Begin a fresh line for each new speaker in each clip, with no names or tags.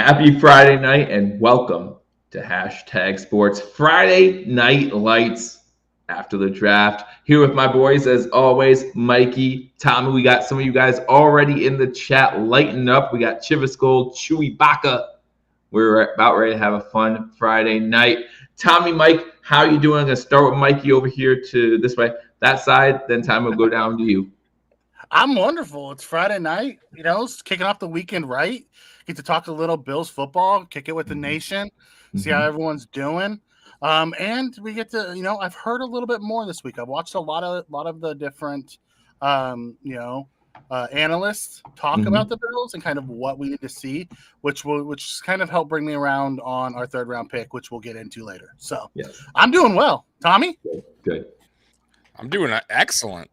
Happy Friday night and welcome to Hashtag Sports Friday Night Lights after the draft. Here with my boys, as always, Mikey, Tommy. We got some of you guys already in the chat lighting up. We got Chivas Gold, Chewy Baka. We're about ready to have a fun Friday night. Tommy, Mike, how you doing? I'm going to start with Mikey over here to this way, that side. Then Tommy will go down to you.
I'm wonderful. It's Friday night, it's kicking off the weekend right. Get to talk a little Bills football, kick it with the nation, see how everyone's doing. And we get to, I've heard a little bit more this week. I've watched a lot of the different, analysts talk about the Bills and kind of what we need to see, which kind of helped bring me around on our third round pick, which we'll get into later. So yes. I'm doing well. Tommy?
Good.
I'm doing excellent.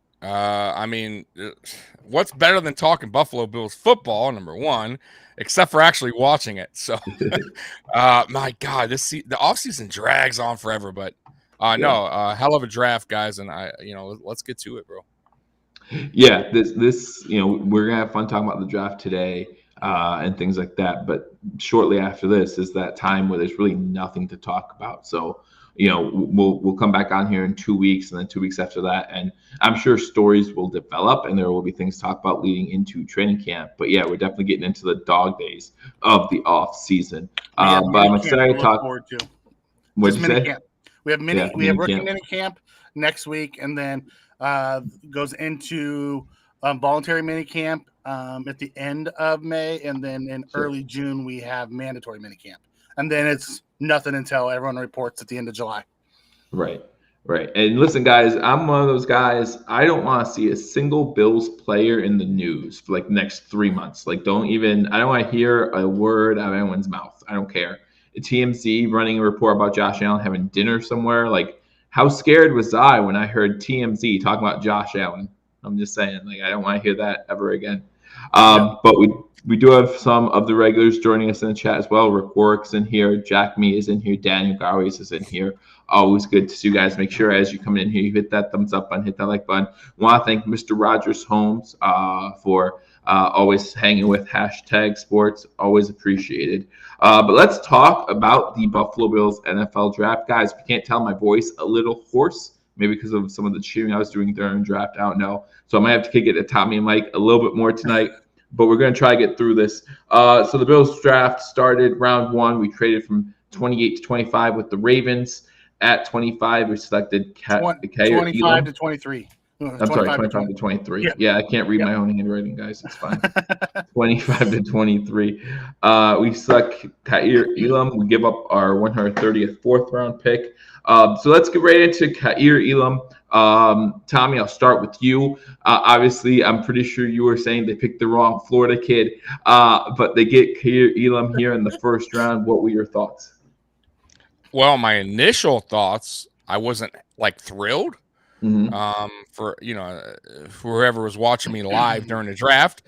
What's better than talking Buffalo Bills football, number one, except for actually watching it. So, my God, the offseason drags on forever, but hell of a draft, guys. And let's get to it, bro.
Yeah, this we're going to have fun talking about the draft today and things like that. But shortly after this is that time where there's really nothing to talk about. So, we'll come back on here in 2 weeks and then 2 weeks after that. And I'm sure stories will develop and there will be things to talk about leading into training camp. But yeah, we're definitely getting into the dog days of the off season. But I'm excited to talk. What did you say?
Camp. We have rookie mini camp next week, and then goes into voluntary mini camp at the end of May, and then in early June we have mandatory mini camp, and then it's nothing until everyone reports at the end of July. Right.
And listen, guys, I'm one of those guys. I don't want to see a single Bills player in the news for like the next 3 months. Like, I don't want to hear a word out of anyone's mouth. I don't care. TMZ running a report about Josh Allen having dinner somewhere. Like, how scared was I when I heard TMZ talking about Josh Allen? I'm just saying, like, I don't want to hear that ever again. But we do have some of the regulars joining us in the chat as well. Rick Warwick's in here. Jack Me is in here. Daniel Garways is in here. Always good to see you guys. Make sure as you come in here, you hit that thumbs up button, hit that like button. Want to thank Mr. Rogers Holmes for always hanging with Hashtag Sports. Always appreciated. But let's talk about the Buffalo Bills NFL draft. Guys, if you can't tell, my voice a little hoarse, maybe because of some of the cheering I was doing during draft. I don't know. So I might have to kick it to Tommy and Mike a little bit more tonight. But we're going to try to get through this. So the Bills draft started round one. We traded from 28 to 25 with the Ravens. At 25, we selected Kaiir Elam.
25 to 23.
I'm sorry, 25 to 23. Yeah, I can't read my own handwriting, guys. It's fine. 25 to 23. We select Kaiir Elam. We give up our 130th fourth-round pick. So let's get right into Kaiir Elam. Tommy, I'll start with you. Obviously, I'm pretty sure you were saying they picked the wrong Florida kid, but they get Kaiir Elam here in the first round. What were your thoughts?
Well, my initial thoughts, I wasn't thrilled. For whoever was watching me live during the draft,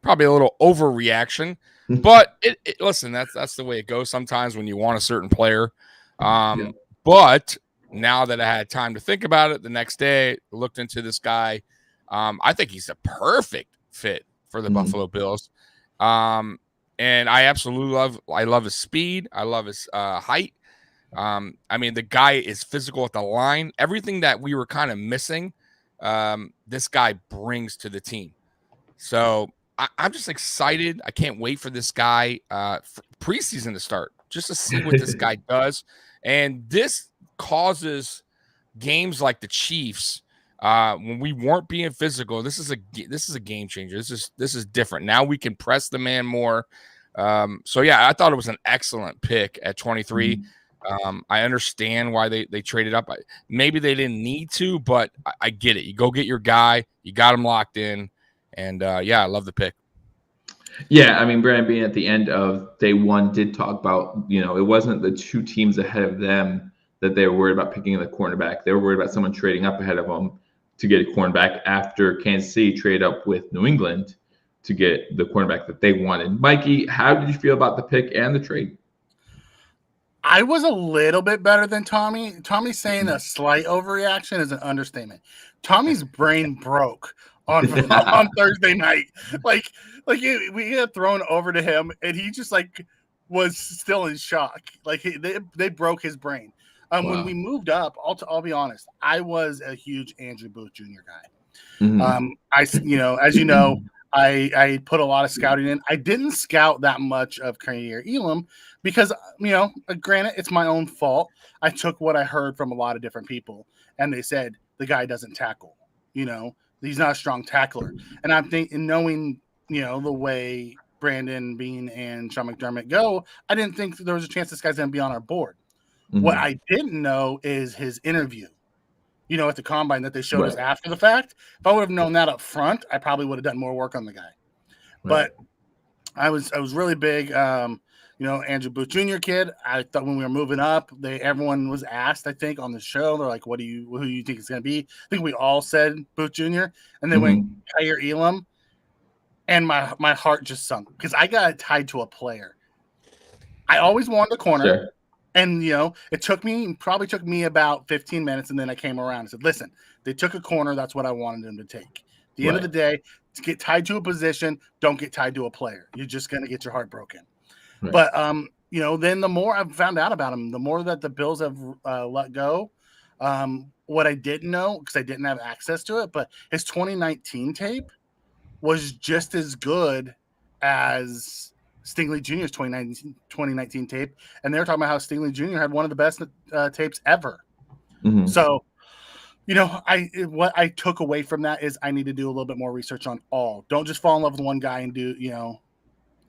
probably a little overreaction. But listen, that's the way it goes sometimes when you want a certain player. But now that I had time to think about it, the next day looked into this guy. I think he's a perfect fit for the Buffalo Bills. And I absolutely love his speed. I love his height. The guy is physical at the line. Everything that we were kind of missing, this guy brings to the team. So I'm just excited. I can't wait for this guy for preseason to start, just to see what this guy does. And this causes games like the Chiefs when we weren't being physical. This is a game changer. This is different. Now we can press the man more. I thought it was an excellent pick at 23. I understand why they traded up. Maybe they didn't need to, but I get it. You go get your guy. You got him locked in. And, I love the pick.
Yeah, Brandon being at the end of day one did talk about, it wasn't the two teams ahead of them that they were worried about picking the cornerback. They were worried about someone trading up ahead of them to get a cornerback after Kansas City traded up with New England to get the cornerback that they wanted. Mikey, how did you feel about the pick and the trade?
I was a little bit better than Tommy. Tommy's saying a slight overreaction is an understatement. Tommy's brain broke on Thursday night. We got thrown over to him, and he just was still in shock. Like they broke his brain. When we moved up, I'll be honest, I was a huge Andrew Booth Jr. guy.
Mm-hmm.
As you know, I put a lot of scouting in. I didn't scout that much of Kaiir Elam because, granted, it's my own fault. I took what I heard from a lot of different people, and they said the guy doesn't tackle. He's not a strong tackler. And I'm thinking, knowing, the way Brandon Bean and Sean McDermott go, I didn't think there was a chance this guy's going to be on our board. Mm-hmm. What I didn't know is his interview. At the combine that they showed us after the fact. If I would have known that up front, I probably would have done more work on the guy. Right. But I was really big, Andrew Booth Jr. kid. I thought when we were moving up, everyone was asked, I think, on the show, they're like, who do you think it's going to be? I think we all said Booth Jr. And they went Kaiir Elam. And my heart just sunk because I got tied to a player. I always wanted a corner. Sure. And, it probably took me about 15 minutes. And then I came around and said, listen, they took a corner. That's what I wanted them to take. At the end of the day, to get tied to a position, don't get tied to a player. You're just going to get your heart broken. Right. But, then the more I've found out about him, the more that the Bills have let go. What I didn't know, because I didn't have access to it, but his 2019 tape was just as good as Stingley Jr.'s 2019 tape, and they were talking about how Stingley Jr. had one of the best tapes ever. Mm-hmm. So, what I took away from that is I need to do a little bit more research on all. Don't just fall in love with one guy and do,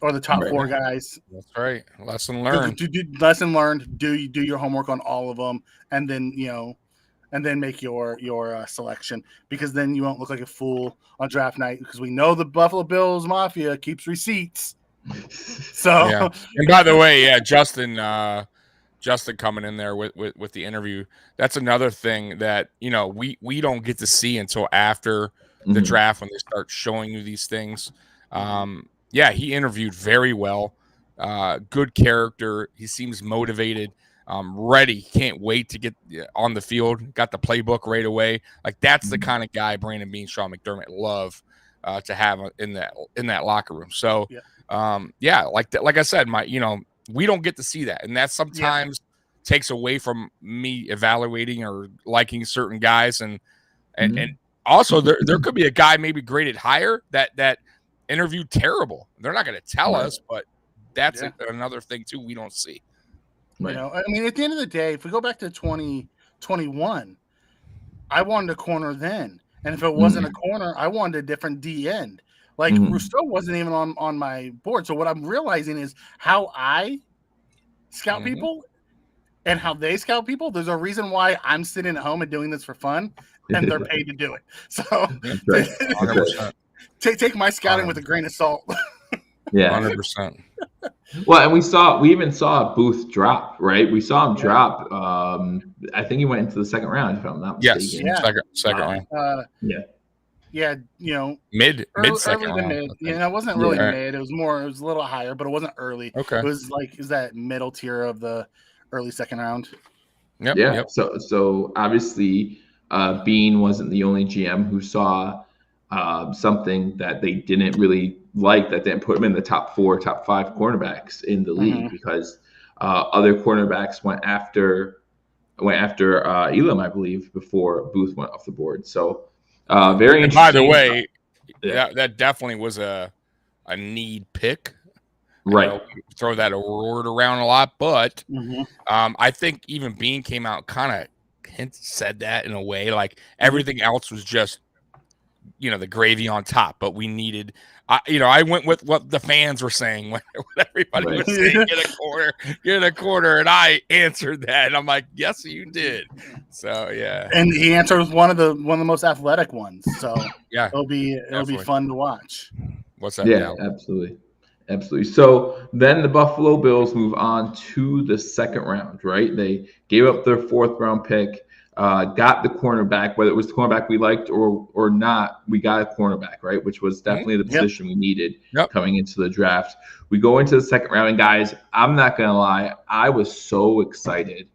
or the top four guys.
That's right. Lesson learned.
Lesson learned. Do your homework on all of them, and then and then make your selection, because then you won't look like a fool on draft night, because we know the Buffalo Bills Mafia keeps receipts. So,
yeah. And by the way, Justin coming in there with the interview, that's another thing that we don't get to see until after the draft, when they start showing you these things. He interviewed very well. Good character. He seems motivated, ready. Can't wait to get on the field. Got the playbook right away. Like, that's the kind of guy Brandon Bean, Sean McDermott love to have in that locker room. So. Yeah. Like I said, we don't get to see that. And that sometimes takes away from me evaluating or liking certain guys. And also there could be a guy maybe graded higher that interviewed terrible. They're not going to tell us, but that's another thing too we don't see.
Right. At the end of the day, if we go back to 2021, I wanted a corner then. And if it wasn't a corner, I wanted a different D end. Like, Rousseau wasn't even on my board. So what I'm realizing is how I scout people and how they scout people. There's a reason why I'm sitting at home and doing this for fun, and they're paid to do it. So take my scouting 100%. With a grain of salt.
Yeah,
100%.
Well, and we even saw Booth drop, right? We saw him drop. I think he went into the second round, if I'm not mistaken.
Yes, second round.
Yeah,
mid second round.
Mid. It wasn't really mid. It was a little higher, but it wasn't early.
Okay.
It was is that middle tier of the early second round.
Yep.
Yeah.
Yep.
So obviously, Bean wasn't the only GM who saw something that they didn't really like, that didn't put him in the top 4, top 5 cornerbacks in the league, because other cornerbacks went after Elam, I believe, before Booth went off the board. So. Very interesting.
By the way, that definitely was a need pick.
Right.
Throw that word around a lot, but I think even Bean came out kind of said that in a way, like everything else was just the gravy on top, but we needed. I went with what the fans were saying when everybody was saying get a corner, and I answered that, and I'm like, yes, you did. So yeah,
and he answered one of the most athletic ones. So
yeah,
it'll be fun to watch.
What's that?
Yeah,
now?
Absolutely. So then the Buffalo Bills move on to the second round, right? They gave up their 4th round pick. Got the cornerback, whether it was the cornerback we liked or not, we got a cornerback, right? Which was definitely the position we needed coming into the draft. We go into the second round, and guys, I'm not going to lie, I was so excited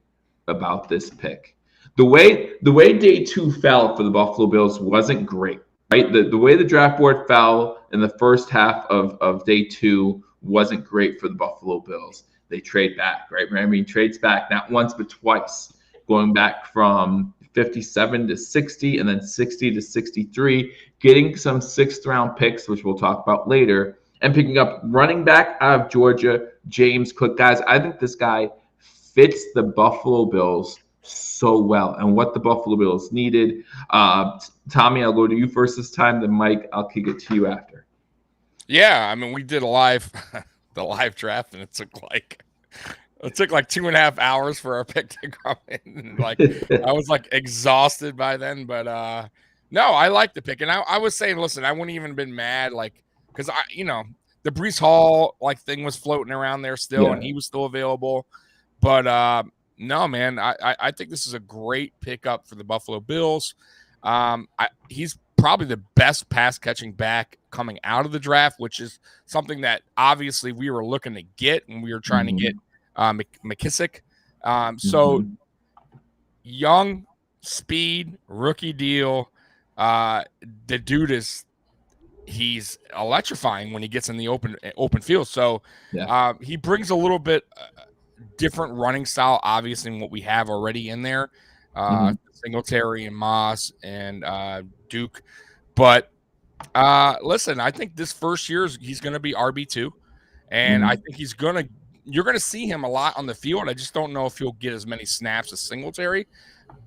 about this pick. The way day 2 fell for the Buffalo Bills wasn't great, right? The way the draft board fell in the first half of day 2 wasn't great for the Buffalo Bills. they trade back, right? I mean, trades back not once but twice, going back from 57 to 60 and then 60 to 63, getting some 6th-round picks, which we'll talk about later, and picking up running back out of Georgia, James Cook. Guys, I think this guy fits the Buffalo Bills so well and what the Buffalo Bills needed. Tommy, I'll go to you first this time. Then Mike, I'll kick it to you after.
Yeah, I mean, we did the live draft, and it took like 2.5 hours for our pick to come in. Like I was like exhausted by then, but no, I like the pick. And I was saying, listen, I wouldn't even have been mad, like, because the Breece Hall like thing was floating around there still, and he was still available. But no, man, I think this is a great pickup for the Buffalo Bills. He's probably the best pass catching back coming out of the draft, which is something that obviously we were looking to get when we were trying to get McKissick. So young, speed, rookie deal. The dude he's electrifying when he gets in the open field. So he brings a little bit different running style, obviously, than what we have already in there. Singletary and Moss and Duke. But listen, I think this first year he's going to be RB2, and I think you're going to see him a lot on the field. I just don't know if he'll get as many snaps as Singletary,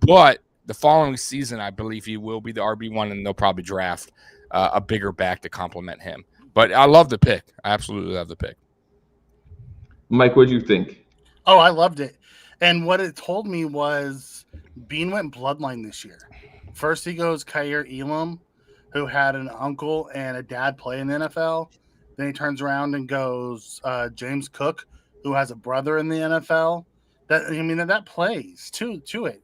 but the following season, I believe he will be the RB1, and they'll probably draft a bigger back to complement him. But I love the pick. I absolutely love the pick.
Mike, what do you think?
Oh, I loved it. And what it told me was Bean went bloodline this year. First he goes Kaiir Elam, who had an uncle and a dad play in the NFL. Then he turns around and goes James Cook, who has a brother in the NFL. That plays to it,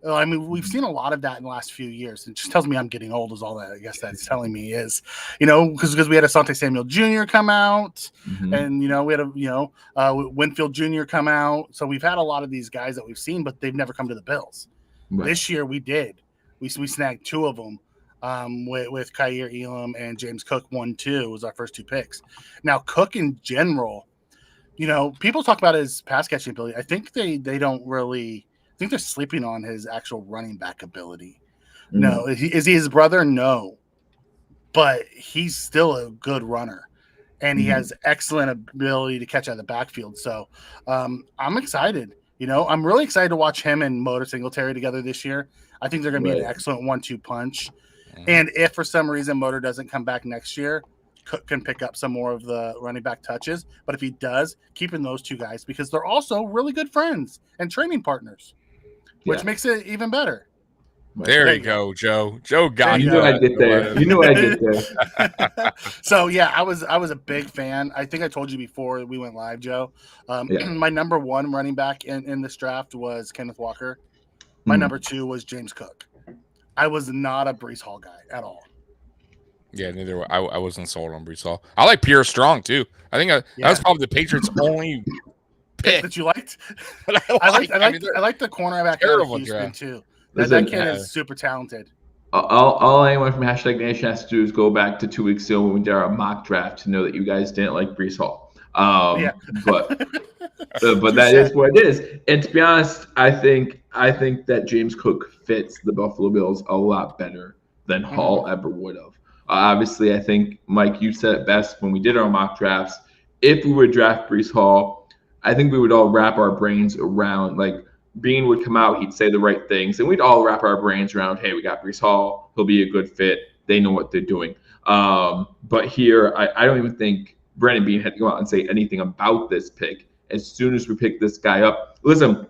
I mean, we've seen a lot of that in the last few years. It just tells me I'm getting old is all that I guess that's telling me is, because we had Asante Samuel Jr. come out and, we had Winfield Jr. come out. So we've had a lot of these guys that we've seen, but they've never come to the Bills. Right. This year we did. We snagged 2 of them with Kaiir Elam and James Cook. 1-2 was our first 2 picks. Now Cook in general, people talk about his pass catching ability. I think they don't really – I think they're sleeping on his actual running back ability. No, is he his brother? No, but he's still a good runner, and he has excellent ability to catch out of the backfield. So I'm excited. I'm really excited to watch him and Motor Singletary together this year. I think they're going to be an excellent 1-2 punch. And if for some reason Motor doesn't come back next year, Cook can pick up some more of the running back touches. But if he does, keeping those 2 guys because they're also really good friends and training partners. Which makes it even better.
There you go, Joe. Joe got
you. I get there. You knew I get there.
So yeah, I was a big fan. I think I told you before we went live, Joe. My number 1 running back in this draft was Kenneth Walker. My number 2 was James Cook. I was not a Breece Hall guy at all.
Yeah, neither. I wasn't sold on Breece Hall. I like Pierre Strong too. I think that was probably the Patriots' only pick
that you liked. I like the cornerback out of Houston too. That kid is super talented.
All anyone from #Nation has to do is go back to 2 weeks ago when we did our mock draft to know that you guys didn't like Breece Hall. But that is what it is. And to be honest, I think that James Cook fits the Buffalo Bills a lot better than Hall ever would have. Obviously, I think, Mike, you said it best when we did our mock drafts. If we would draft Breece Hall, I think we would all wrap our brains around, like, Bean would come out, he'd say the right things, and we'd all wrap our brains around, hey, we got Breece Hall, he'll be a good fit, they know what they're doing. But here, I don't even think Brandon Bean had to go out and say anything about this pick. As soon as we picked this guy up, listen,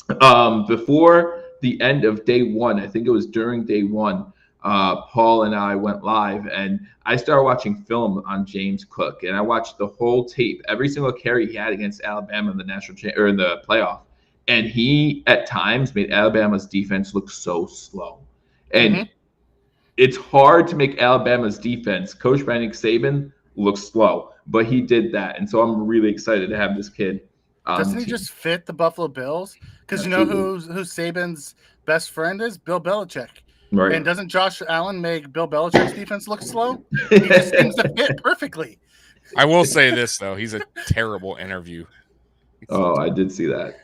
before the end of day 1, I think it was during day 1, Paul and I went live, and I started watching film on James Cook, and I watched the whole tape, every single carry he had against Alabama in the in the playoff, and he at times made Alabama's defense look so slow, and it's hard to make Alabama's defense, coached by Nick Saban, look slow, but he did that, and so I'm really excited to have this kid.
Doesn't he just fit the Buffalo Bills? Because you know who Saban's best friend is? Bill Belichick. Right. And doesn't Josh Allen make Bill Belichick's defense look slow? He just seems to fit perfectly.
I will say this, though. He's a terrible interview
Oh, I did see that.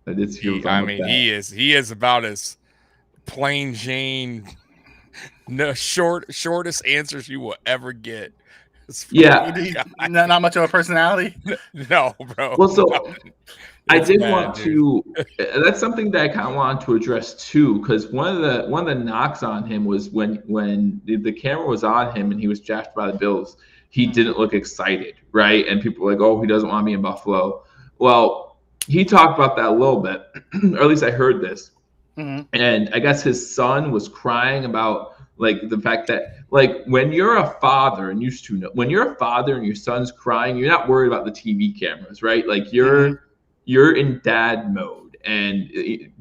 I did see.
He is about as plain Jane, shortest answers you will ever get.
Yeah,
not much of a personality.
No, bro.
Well, so I did want to. That's something that I kind of wanted to address too, because one of the knocks on him was when the camera was on him and he was drafted by the Bills, he didn't look excited, right? And people were like, "Oh, he doesn't want to be in Buffalo." Well, he talked about that a little bit, or at least I heard this. And I guess his son was crying about like the fact that like when you're a father and used to know when you're a father and your son's crying, you're not worried about the TV cameras, right? Like you're in dad mode. And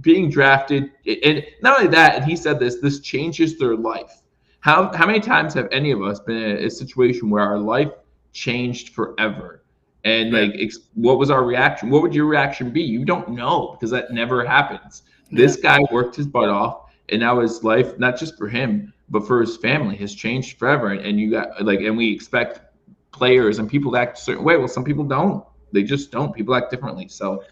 being drafted, and not only that, and he said this changes their life. How many times have any of us been in a situation where our life changed forever? And like, what was our reaction? What would your reaction be? You don't know, because that never happens. This guy worked his butt off, and now his life, not just for him, but for his family, has changed forever. And you got like, and we expect players and people to act a certain way. Well, some people don't. They just don't. People act differently. So,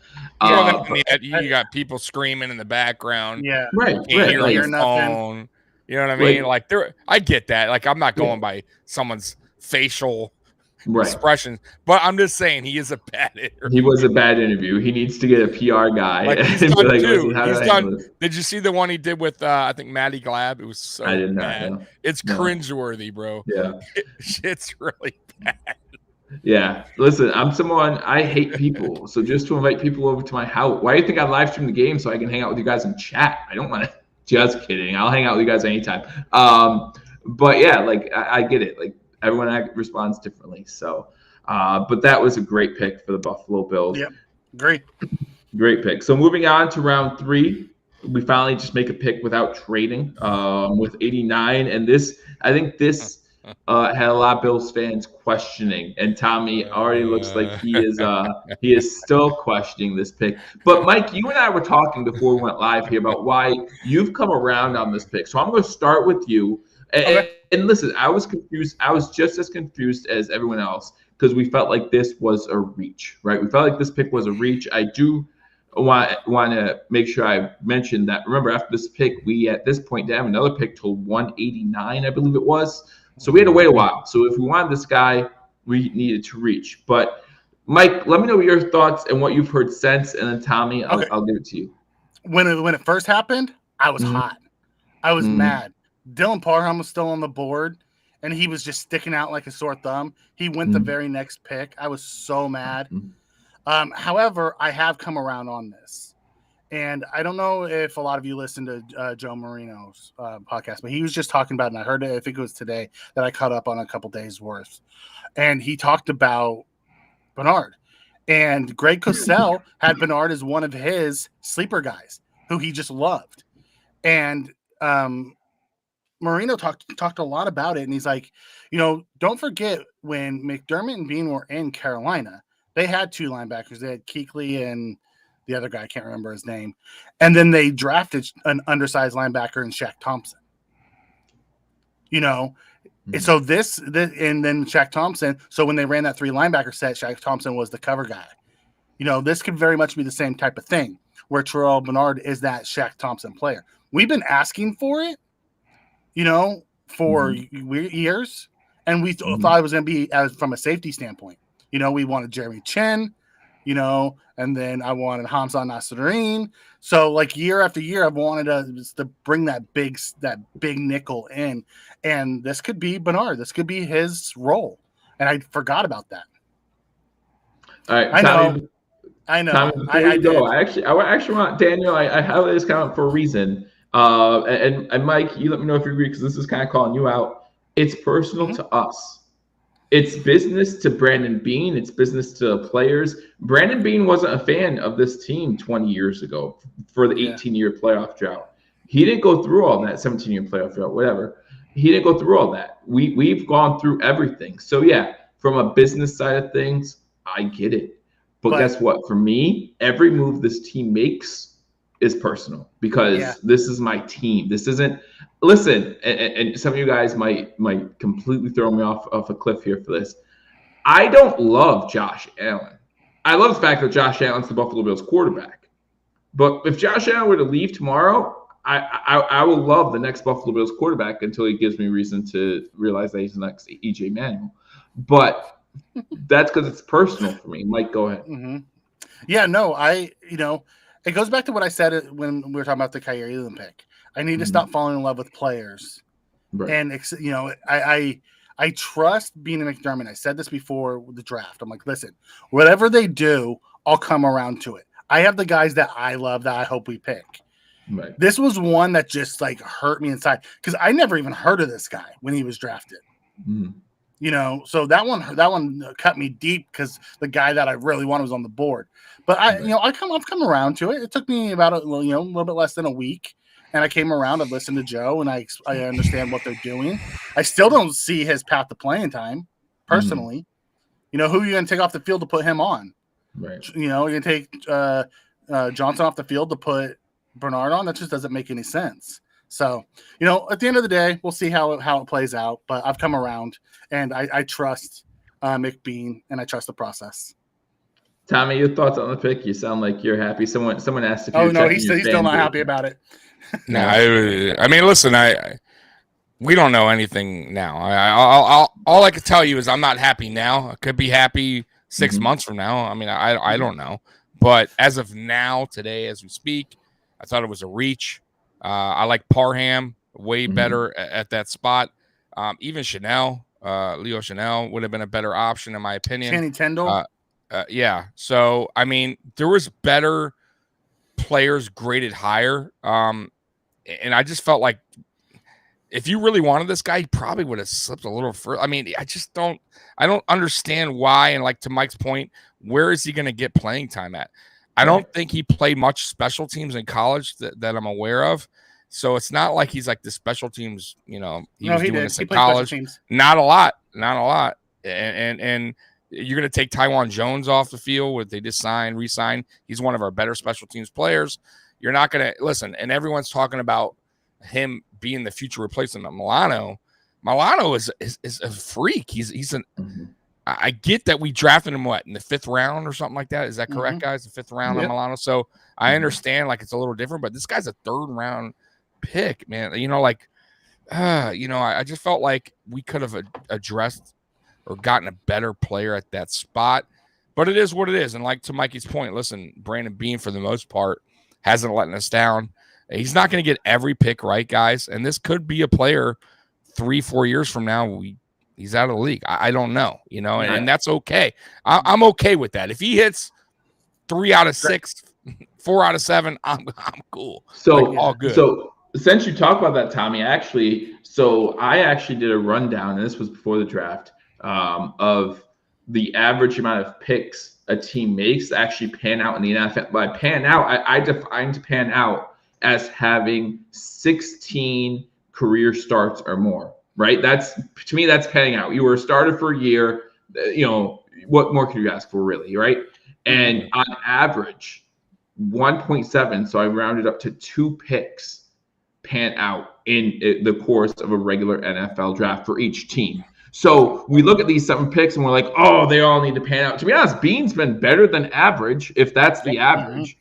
you got people screaming in the background.
Yeah,
right.
You can't hear on the phone. You know what I mean? Like I get that. Like I'm not going by someone's facial expressions, but I'm just saying he is a bad interview.
He was a bad interview. He needs to get a PR guy.
Like he's done too. He's done. Did you see the one he did with I think Maddie Glab? It was so bad. No. It's cringeworthy, bro.
Yeah,
shit's really bad.
Yeah, listen, I'm someone, I hate people. So just to invite people over to my house, why do you think I live stream the game so I can hang out with you guys and chat? I don't want to. Just kidding. I'll hang out with you guys anytime. But yeah, like I get it. Like everyone responds differently. So, but that was a great pick for the Buffalo Bills.
Yep, great
pick. So moving on to round 3, we finally just make a pick without trading with 89, and I think this had a lot of Bills fans questioning, and Tommy already looks like he is still questioning this pick. But Mike, you and I were talking before we went live here about why you've come around on this pick. So I'm going to start with you. And listen, I was confused. I was just as confused as everyone else because we felt like this was a reach, right? We felt like this pick was a reach. I do want to make sure I mentioned that. Remember, after this pick, we at this point didn't have another pick till 189, I believe it was. So we had to wait a while. So if we wanted this guy, we needed to reach. But Mike, let me know your thoughts and what you've heard since, and then Tommy, I'll give it to you.
When it first happened, I was hot. I was mad. Dylan Parham was still on the board, and he was just sticking out like a sore thumb. He went the very next pick. I was so mad. However, I have come around on this. And I don't know if a lot of you listened to Joe Marino's podcast, but he was just talking about, and I heard it, I think it was today, that I caught up on a couple days worth. And he talked about Bernard. And Greg Cosell had Bernard as one of his sleeper guys who he just loved. And Marino talked a lot about it. And he's like, don't forget when McDermott and Bean were in Carolina, they had 2 linebackers. They had Kuechly and the other guy, I can't remember his name. And then they drafted an undersized linebacker in Shaq Thompson. And so this and then Shaq Thompson. So when they ran that 3 linebacker set, Shaq Thompson was the cover guy. This could very much be the same type of thing where Terrel Bernard is that Shaq Thompson player. We've been asking for it, for years. And we thought it was going to be from a safety standpoint. We wanted Jeremy Chin, and then I wanted Hamza Nasirine. So like year after year, I've wanted to bring that big nickel in, and this could be Bernard. This could be his role, and I forgot about that.
All right,
I know.
Tommy, before you go, I actually want Daniel. I have this comment for a reason. And Mike, you let me know if you agree because this is kind of calling you out. It's personal to us. It's business to Brandon Beane. It's business to players. Brandon Beane wasn't a fan of this team 20 years ago for the 18-year playoff drought. He didn't go through all that 17-year playoff drought, whatever. He didn't go through all that. We've gone through everything. So, yeah, from a business side of things, I get it. But guess what? For me, every move this team makes is personal because this is my team. This isn't – listen, and some of you guys might completely throw me off a cliff here for this. I don't love Josh Allen. I love the fact that Josh Allen's the Buffalo Bills quarterback. But if Josh Allen were to leave tomorrow, I will love the next Buffalo Bills quarterback until he gives me reason to realize that he's the next EJ Manuel. But that's because it's personal for me. Mike, go ahead.
Mm-hmm. Yeah, no, it goes back to what I said when we were talking about the Kaiir Elam pick. I need to stop falling in love with players. Right. And, I trust being a McDermott. I said this before the draft. I'm like, listen, whatever they do, I'll come around to it. I have the guys that I love that I hope we pick. Right. This was one that just like hurt me inside because I never even heard of this guy when he was drafted. So that one cut me deep because the guy that I really wanted was on the board. But I've come around to it. It took me about a little bit less than a week. And I came around and listened to Joe, and I understand what they're doing. I still don't see his path to playing time, personally. Who are you going to take off the field to put him on? Right. You're going to take Johnson off the field to put Bernard on? That just doesn't make any sense. So, at the end of the day, we'll see how it plays out. But I've come around, and I trust McBean, and I trust the process.
Tommy, your thoughts on the pick? You sound like you're happy. Someone asked if
you're no, he's still not happy about it.
No, I mean, listen, we don't know anything now. All I can tell you is I'm not happy now. I could be happy 6 months from now. I mean, I don't know. But as of now, today, as we speak, I thought it was a reach. I like Parham way better at that spot. Even Leo Chanel would have been a better option in my opinion.
Channing Tindall.
Yeah. So, I mean, there was better players graded higher. And I just felt like if you really wanted this guy, he probably would have slipped a little further. I mean, I don't understand why. And like to Mike's point, where is he going to get playing time at? I don't think he played much special teams in college that I'm aware of. So it's not like he's like the special teams, he was doing this in college. Not a lot. And you're going to take Taiwan Jones off the field where they just re-signed. He's one of our better special teams players. You're not going to listen. And everyone's talking about him being the future replacement of Milano. Milano is a freak. He's an. I get that we drafted him in the 5th round or something like that. Is that correct, guys? The 5th round on Milano. So I understand like it's a little different, but this guy's a 3rd round pick, man. I just felt like we could have addressed or gotten a better player at that spot. But it is what it is. And like to Mikey's point, listen, Brandon Beane, for the most part, hasn't letting us down. He's not going to get every pick right, guys. And this could be a player 3-4 years from now. He's out of the league. I don't know, and that's okay. I'm okay with that. If he hits 3 out of 6, 4 out of 7, I'm cool.
So
all good.
So since you talk about that, Tommy, I actually did a rundown, and this was before the draft, of the average amount of picks a team makes to actually pan out in the NFL. By pan out, I defined pan out as having 16 career starts or more, right? To me, that's panning out. You were a starter for a year, what more could you ask for, really, right? And on average, 1.7, so I rounded up to 2 picks pan out in the course of a regular NFL draft for each team. So we look at these 7 picks and we're like, oh, they all need to pan out. To be honest, Bean's been better than average, if that's the average,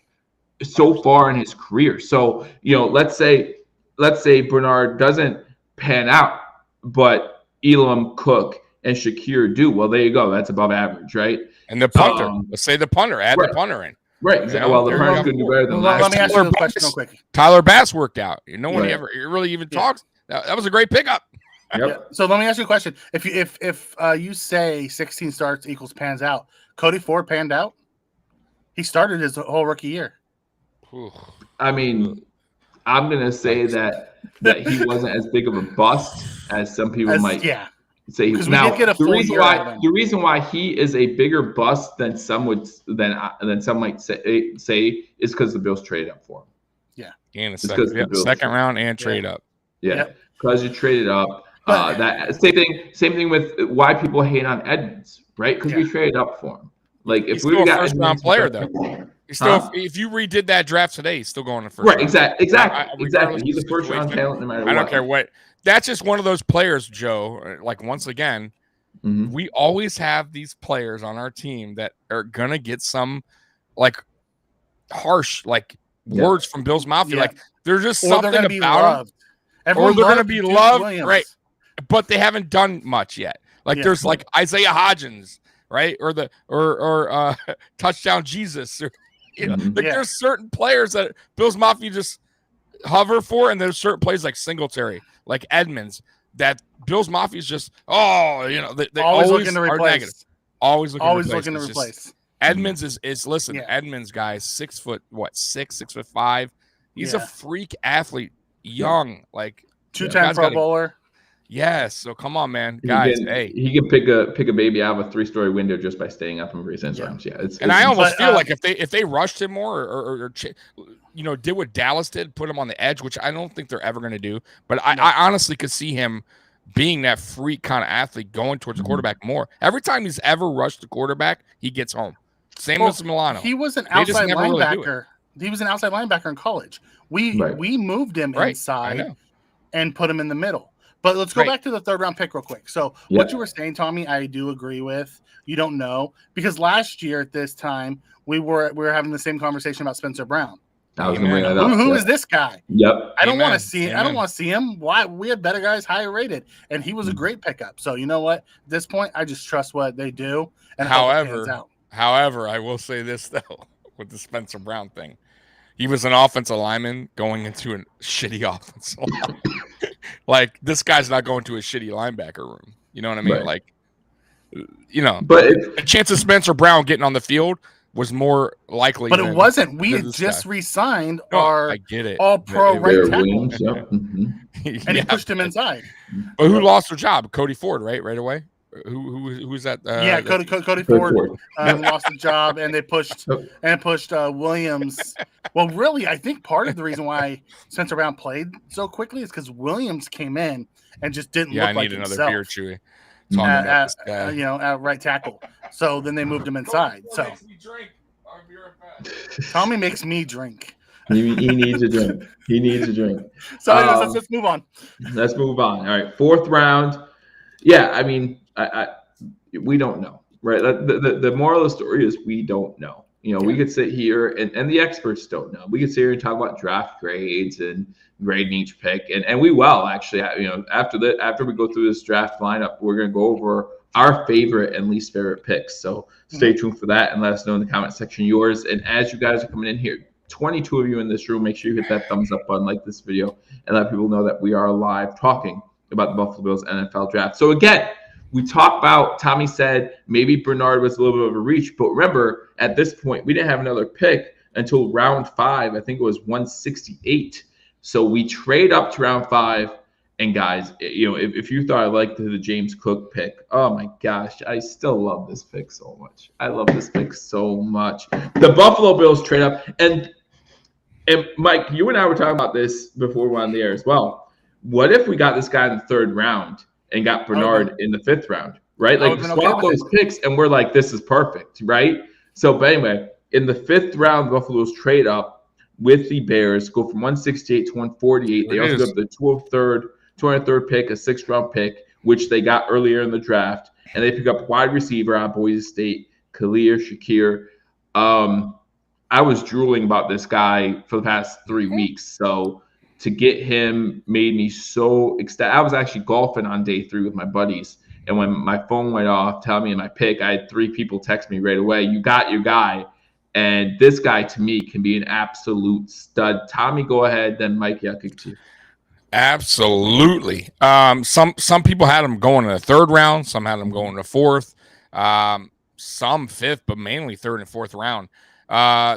so far in his career. So, let's say Bernard doesn't pan out, but Elam, Cook, and Shakir do. Well, there you go. That's above average, right?
And the punter. Let's say the punter. Add the punter in.
Right. Exactly. Well, the punter's going to do better than last.
Let me ask you a question real quick.
Tyler Bass worked out. No one ever really even talks. That was a great pickup.
Yep.
Yeah. So let me ask you a question. If you say 16 starts equals pans out, Cody Ford panned out? He started his whole rookie year.
I mean, I'm going to say that he wasn't as big of a bust as some people might say. Now, the reason why he is a bigger bust than some might say is because the Bills traded up for him.
Yeah. And a second round and trade up.
Yeah. Because you traded up. That same thing with why people hate on Edmonds, right? Because we traded up for him. Like if we got a first round player,
though, if you redid that draft today, he's still going to first.
Right, exactly. He's a first round talent, no matter what.
I don't care what. That's just one of those players, Joe. Like once again, we always have these players on our team that are gonna get some like harsh words from Bill's Mafia. Like there's just something about them, or they're gonna be loved, right? But they haven't done much yet. Like there's like Isaiah Hodgins, right? Or touchdown Jesus, or there's certain players that Bill's Mafia just hover for, and there's certain plays like Singletary, like Edmonds, that Bill's Mafia is just they always
looking to replace.
Negative. Always looking
to replace.
Edmonds is listen. Edmonds, guys, 6 foot 6'5". He's a freak athlete, young, like
2-time Pro Bowler.
Yes, so come on, man, guys.
He can pick a baby out of a 3-story window just by staying up in recent times.
And I almost feel like if they rushed him more or did what Dallas did, put him on the edge, which I don't think they're ever going to do. But I honestly could see him being that freak kind of athlete going towards the quarterback more. Every time he's ever rushed the quarterback, he gets home. Same with Milano.
He was an outside linebacker. He was an outside linebacker in college. We moved him inside and put him in the middle. But let's go back to the 3rd round pick real quick. So what you were saying, Tommy, I do agree with. You don't know, because last year at this time we were having the same conversation about Spencer Brown.
I was going to bring that up.
Who is this guy?
Yep.
I don't want to see it. I don't want to see him. Why? We have better guys higher rated, and he was a great pickup. So you know what? At this point, I just trust what they do. And
however, I will say this though, with the Spencer Brown thing, he was an offensive lineman going into a shitty offensive line. Like this guy's not going to a shitty linebacker room. You know what I mean?
Right.
But the chance of Spencer Brown getting on the field was more likely.
But it wasn't. We had just re-signed our all-pro right tackle. And he pushed him inside.
But who lost their job? Cody Ford, right away? Who's that?
Cody Ford lost the job, and they pushed Williams. Well, really, I think part of the reason why Spencer Brown played so quickly is because Williams came in and just didn't look like himself.
I need another beer, Chewy.
At right tackle. So then they moved him inside. So Tommy makes me drink.
He needs a drink. He needs a drink.
So anyways, let's move on.
Let's move on. All right, 4th round. Yeah, I mean, we don't know, right? The moral of the story is we don't know. We could sit here and the experts don't know. We could sit here and talk about draft grades and grading each pick, and we will actually. After we go through this draft lineup, we're going to go over our favorite and least favorite picks. So stay tuned for that and let us know in the comment section yours. And as you guys are coming in here, 22 of you in this room, make sure you hit that thumbs up button, like this video, and let people know that we are live talking about the Buffalo Bills NFL draft. So again, we talked about, Tommy said maybe Bernard was a little bit of a reach, but remember at this point, we didn't have another pick until round 5. I think it was 168. So we trade up to round 5. And guys, if you thought I liked the James Cook pick, oh my gosh, I still love this pick so much. I love this pick so much. The Buffalo Bills trade up. And Mike, you and I were talking about this before we went on the air as well. What if we got this guy in the 3rd round and got Bernard in the 5th round, right? Like swap those picks and we're like, this is perfect, right? So, but anyway, in the 5th round, Buffalo's trade up with the Bears, go from 168 to 148. They also got the 203rd pick, a 6th round pick, which they got earlier in the draft, and they pick up wide receiver out of Boise State, Khalil Shakir. I was drooling about this guy for the past 3 weeks, so to get him made me so ecstatic. I was actually golfing on day 3 with my buddies, and when my phone went off telling me my pick, I had 3 people text me right away, you got your guy. And this guy, to me, can be an absolute stud. Tommy, go ahead, then Mike, yeah, kick to you.
Absolutely. Some people had him going in the 3rd round. Some had him going in the 4th. Some 5th, but mainly 3rd and 4th round.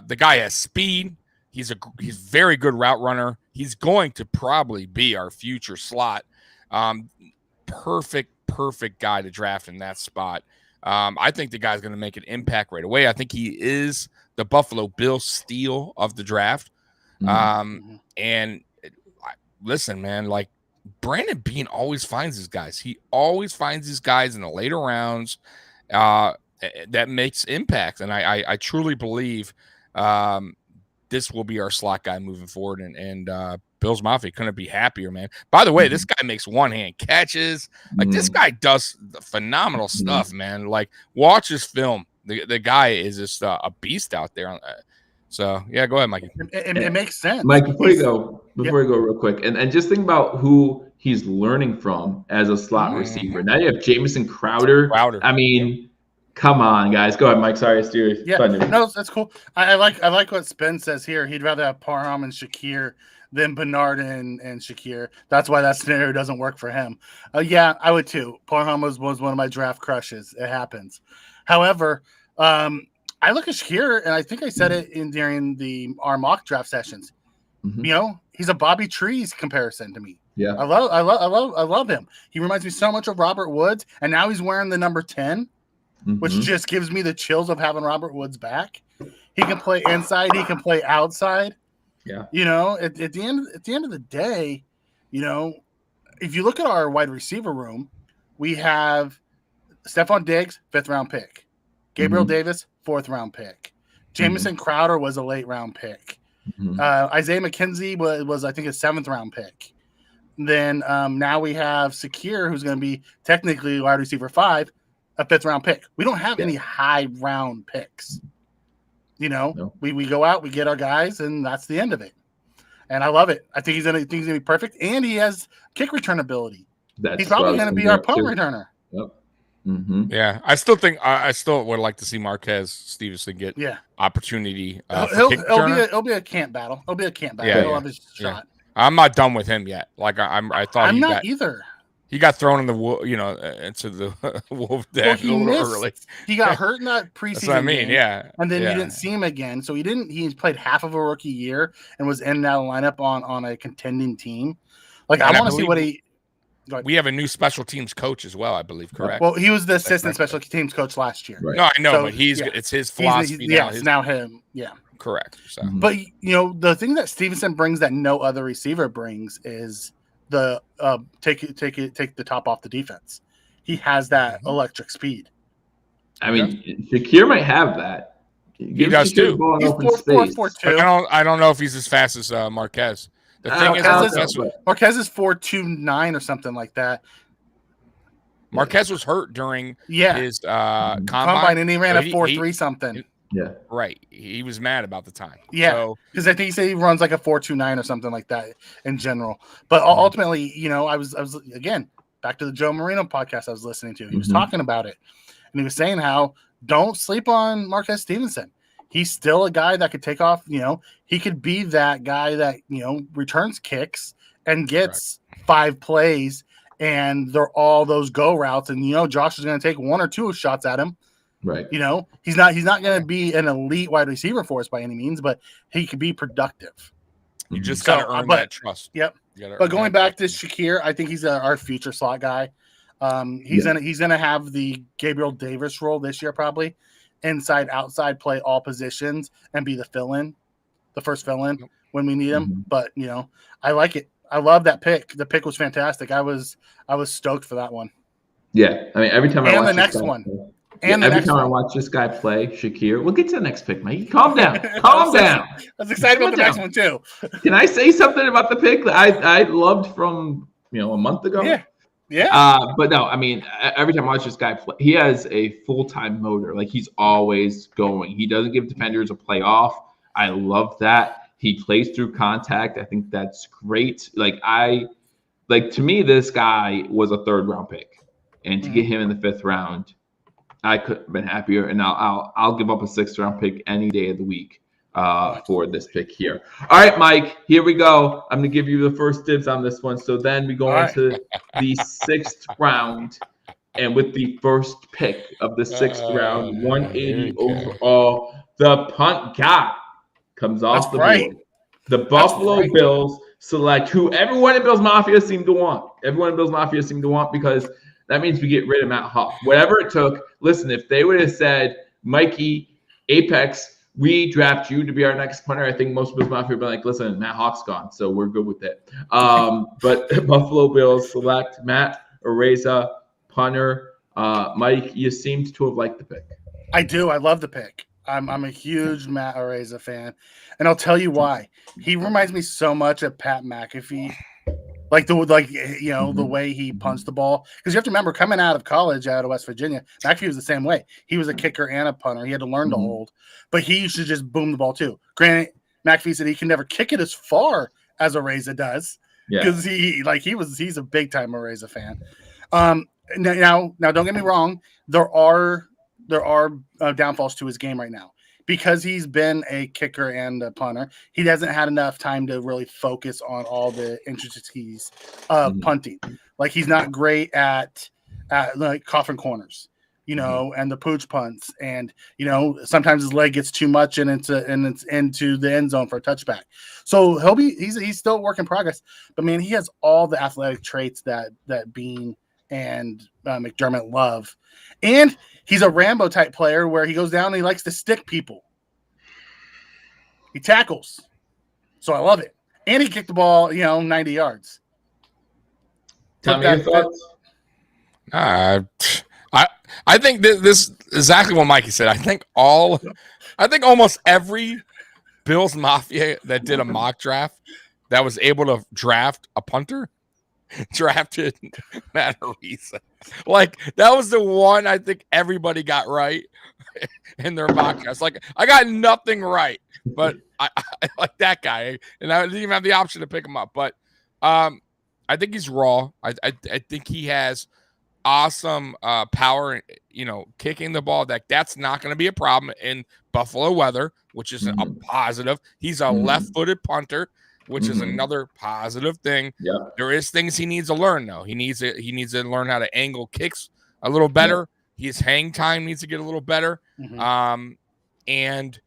The guy has speed. He's very good route runner. He's going to probably be our future slot. Perfect guy to draft in that spot. I think the guy's going to make an impact right away. I think he is the Buffalo Bills steal of the draft. And listen, man, like Brandon Beane always finds his guys. He always finds these guys in the later rounds that makes impact. And I truly believe this will be our slot guy moving forward. And Bills Mafia couldn't be happier, man. By the way, this guy makes one-hand catches. Like, this guy does phenomenal stuff, man. Like, watch his film. The guy is just a beast out there. So, yeah, go ahead, Mikey.
It makes sense.
Mike, before you go real quick, and just think about who he's learning from as a slot receiver. Now you have Jamison Crowder. I mean, come on, guys. Go ahead, Mike. Sorry, I steered.
Yeah, no, that's cool. I like what Spence says here. He'd rather have Parham and Shakir than Bernard and Shakir. That's why that scenario doesn't work for him. Yeah, I would too. Parham was one of my draft crushes. It happens. However, I look at Shakir, and I think I said it during our mock draft sessions. You know, he's a Bobby Trees comparison to me.
Yeah,
I love him. He reminds me so much of Robert Woods, and now he's wearing the number 10, which just gives me the chills of having Robert Woods back. He can play inside, he can play outside.
Yeah,
you know, at the end of the day, you know, if you look at our wide receiver room, we have Stephon Diggs, 5th round pick. Gabriel Davis, 4th round pick. Jamison Crowder was a late round pick. Isaiah McKenzie was I think a 7th round pick. Then now we have Shakir, who's going to be technically wide receiver 5, a 5th round pick. We don't have any high round picks. You know, we go out, we get our guys, and that's the end of it. And I love it. I think he's gonna be perfect, and he has kick return ability. He's probably going to be our punt returner.
Yep.
Yeah, I still think I still would like to see Marquez Stevenson get opportunity.
It'll be a camp battle. It'll be a camp battle. He'll have his shot.
I'm not done with him yet. Like I thought
I'm not either.
He got thrown in the into the wolf den a little early.
He got hurt in that preseason.
That's what I mean,
game, and then you didn't see him again. So he played half of a rookie year and was in and out of the lineup on a contending team. Like, I want to see what he.
We have a new special teams coach as well, I believe. Correct.
Well, he was the assistant special teams coach last year.
Right.
No, I know, but it's his philosophy.
It's now him. Yeah.
Correct. So.
But you know, the thing that Stevenson brings that no other receiver brings is the take the top off the defense. He has that electric speed.
I mean, Shakir might have that.
He does too.
He's 4.42.
I don't know if he's as fast as Marquez. The thing is,
Marquez is 4.29 or something like that.
Marquez was hurt during his combine,
and he ran a 4.3 something.
Yeah,
right. He was mad about the time.
Yeah, because I think he said he runs like a 4.29 or something like that in general. But ultimately, you know, I was again back to the Joe Marino podcast I was listening to. He was talking about it, and he was saying how don't sleep on Marquez Stevenson. He's still a guy that could take off. You know, he could be that guy that, you know, returns kicks and gets 5 plays, and they're all those go routes. And, you know, Josh is going to take 1 or 2 shots at him.
Right.
You know, he's not going to be an elite wide receiver for us by any means, but he could be productive.
You just got to earn that trust.
Yep. But going back to Shakir, I think he's our future slot guy. He's gonna have the Gabriel Davis role this year, probably inside, outside, play all positions and be the fill-in, the first fill-in when we need him. But you know, I like it. I love that pick. The pick was fantastic. I was stoked for that one.
Yeah, I mean, every time I watch
the next one.
Every time I watch this guy play, Shakir, we'll get to the next pick, Mike. Calm down. Calm down.
I was excited about the next one, too.
Can I say something about the pick that I loved from, you know, a month ago?
Yeah. Yeah.
But no, I mean, every time I watch this guy play, he has a full-time motor. Like, he's always going. He doesn't give defenders a play off. I love that. He plays through contact. I think that's great. To me, this guy was a 3rd-round pick. And to get him in the 5th round, I couldn't have been happier, and I'll give up a 6th-round pick any day of the week for this pick here. All right, Mike, here we go. I'm going to give you the first dibs on this one. So then we go into the 6th round, and with the first pick of the 6th round, 180 overall, the punt guy comes off the board. The Buffalo Bills select who everyone in Bills Mafia seemed to want. Everyone in Bills Mafia seemed to want because that means we get rid of Matt Hawk. Whatever it took. Listen, if they would have said, Mikey, Apex, we draft you to be our next punter, I think most Bills Mafia would be like, listen, Matt Hawk's gone, so we're good with it. But Buffalo Bills select Matt Araiza, punter. Mike, you seemed to have liked the pick.
I do. I love the pick. I'm a huge Matt Araiza fan, and I'll tell you why. He reminds me so much of Pat McAfee, the way he punts the ball. Because you have to remember, coming out of college out of West Virginia, McAfee was the same way. He was a kicker and a punter. He had to learn to hold, but he used to just boom the ball too. Granted, McAfee said he can never kick it as far as Araiza does, because he's a big time Araiza fan. Now, don't get me wrong. There are downfalls to his game right now because he's been a kicker and a punter. He hasn't had enough time to really focus on all the intricacies of punting. Like, he's not great at like coffin corners, and the pooch punts, and sometimes his leg gets too much and it's into the end zone for a touchback. So he's still a work in progress. But man, he has all the athletic traits that Bean and McDermott love, and he's a Rambo type player where he goes down and he likes to stick people. He tackles, so I love it, and he kicked the ball 90 yards.
Tell me your thoughts. I think this is exactly what Mikey said. I think almost every Bills Mafia that did a mock draft that was able to draft a punter drafted Matt Araiza. Like, that was the one I think everybody got right in their mock drafts. Like, I got nothing right, but I like that guy, and I didn't even have the option to pick him up. But I think he's raw. I think he has awesome power, kicking the ball. That's not going to be a problem in Buffalo weather, which is a positive. He's a left-footed punter, which is another positive thing. Yeah. There is things he needs to learn, though. He needs to learn how to angle kicks a little better. Yeah. His hang time needs to get a little better. And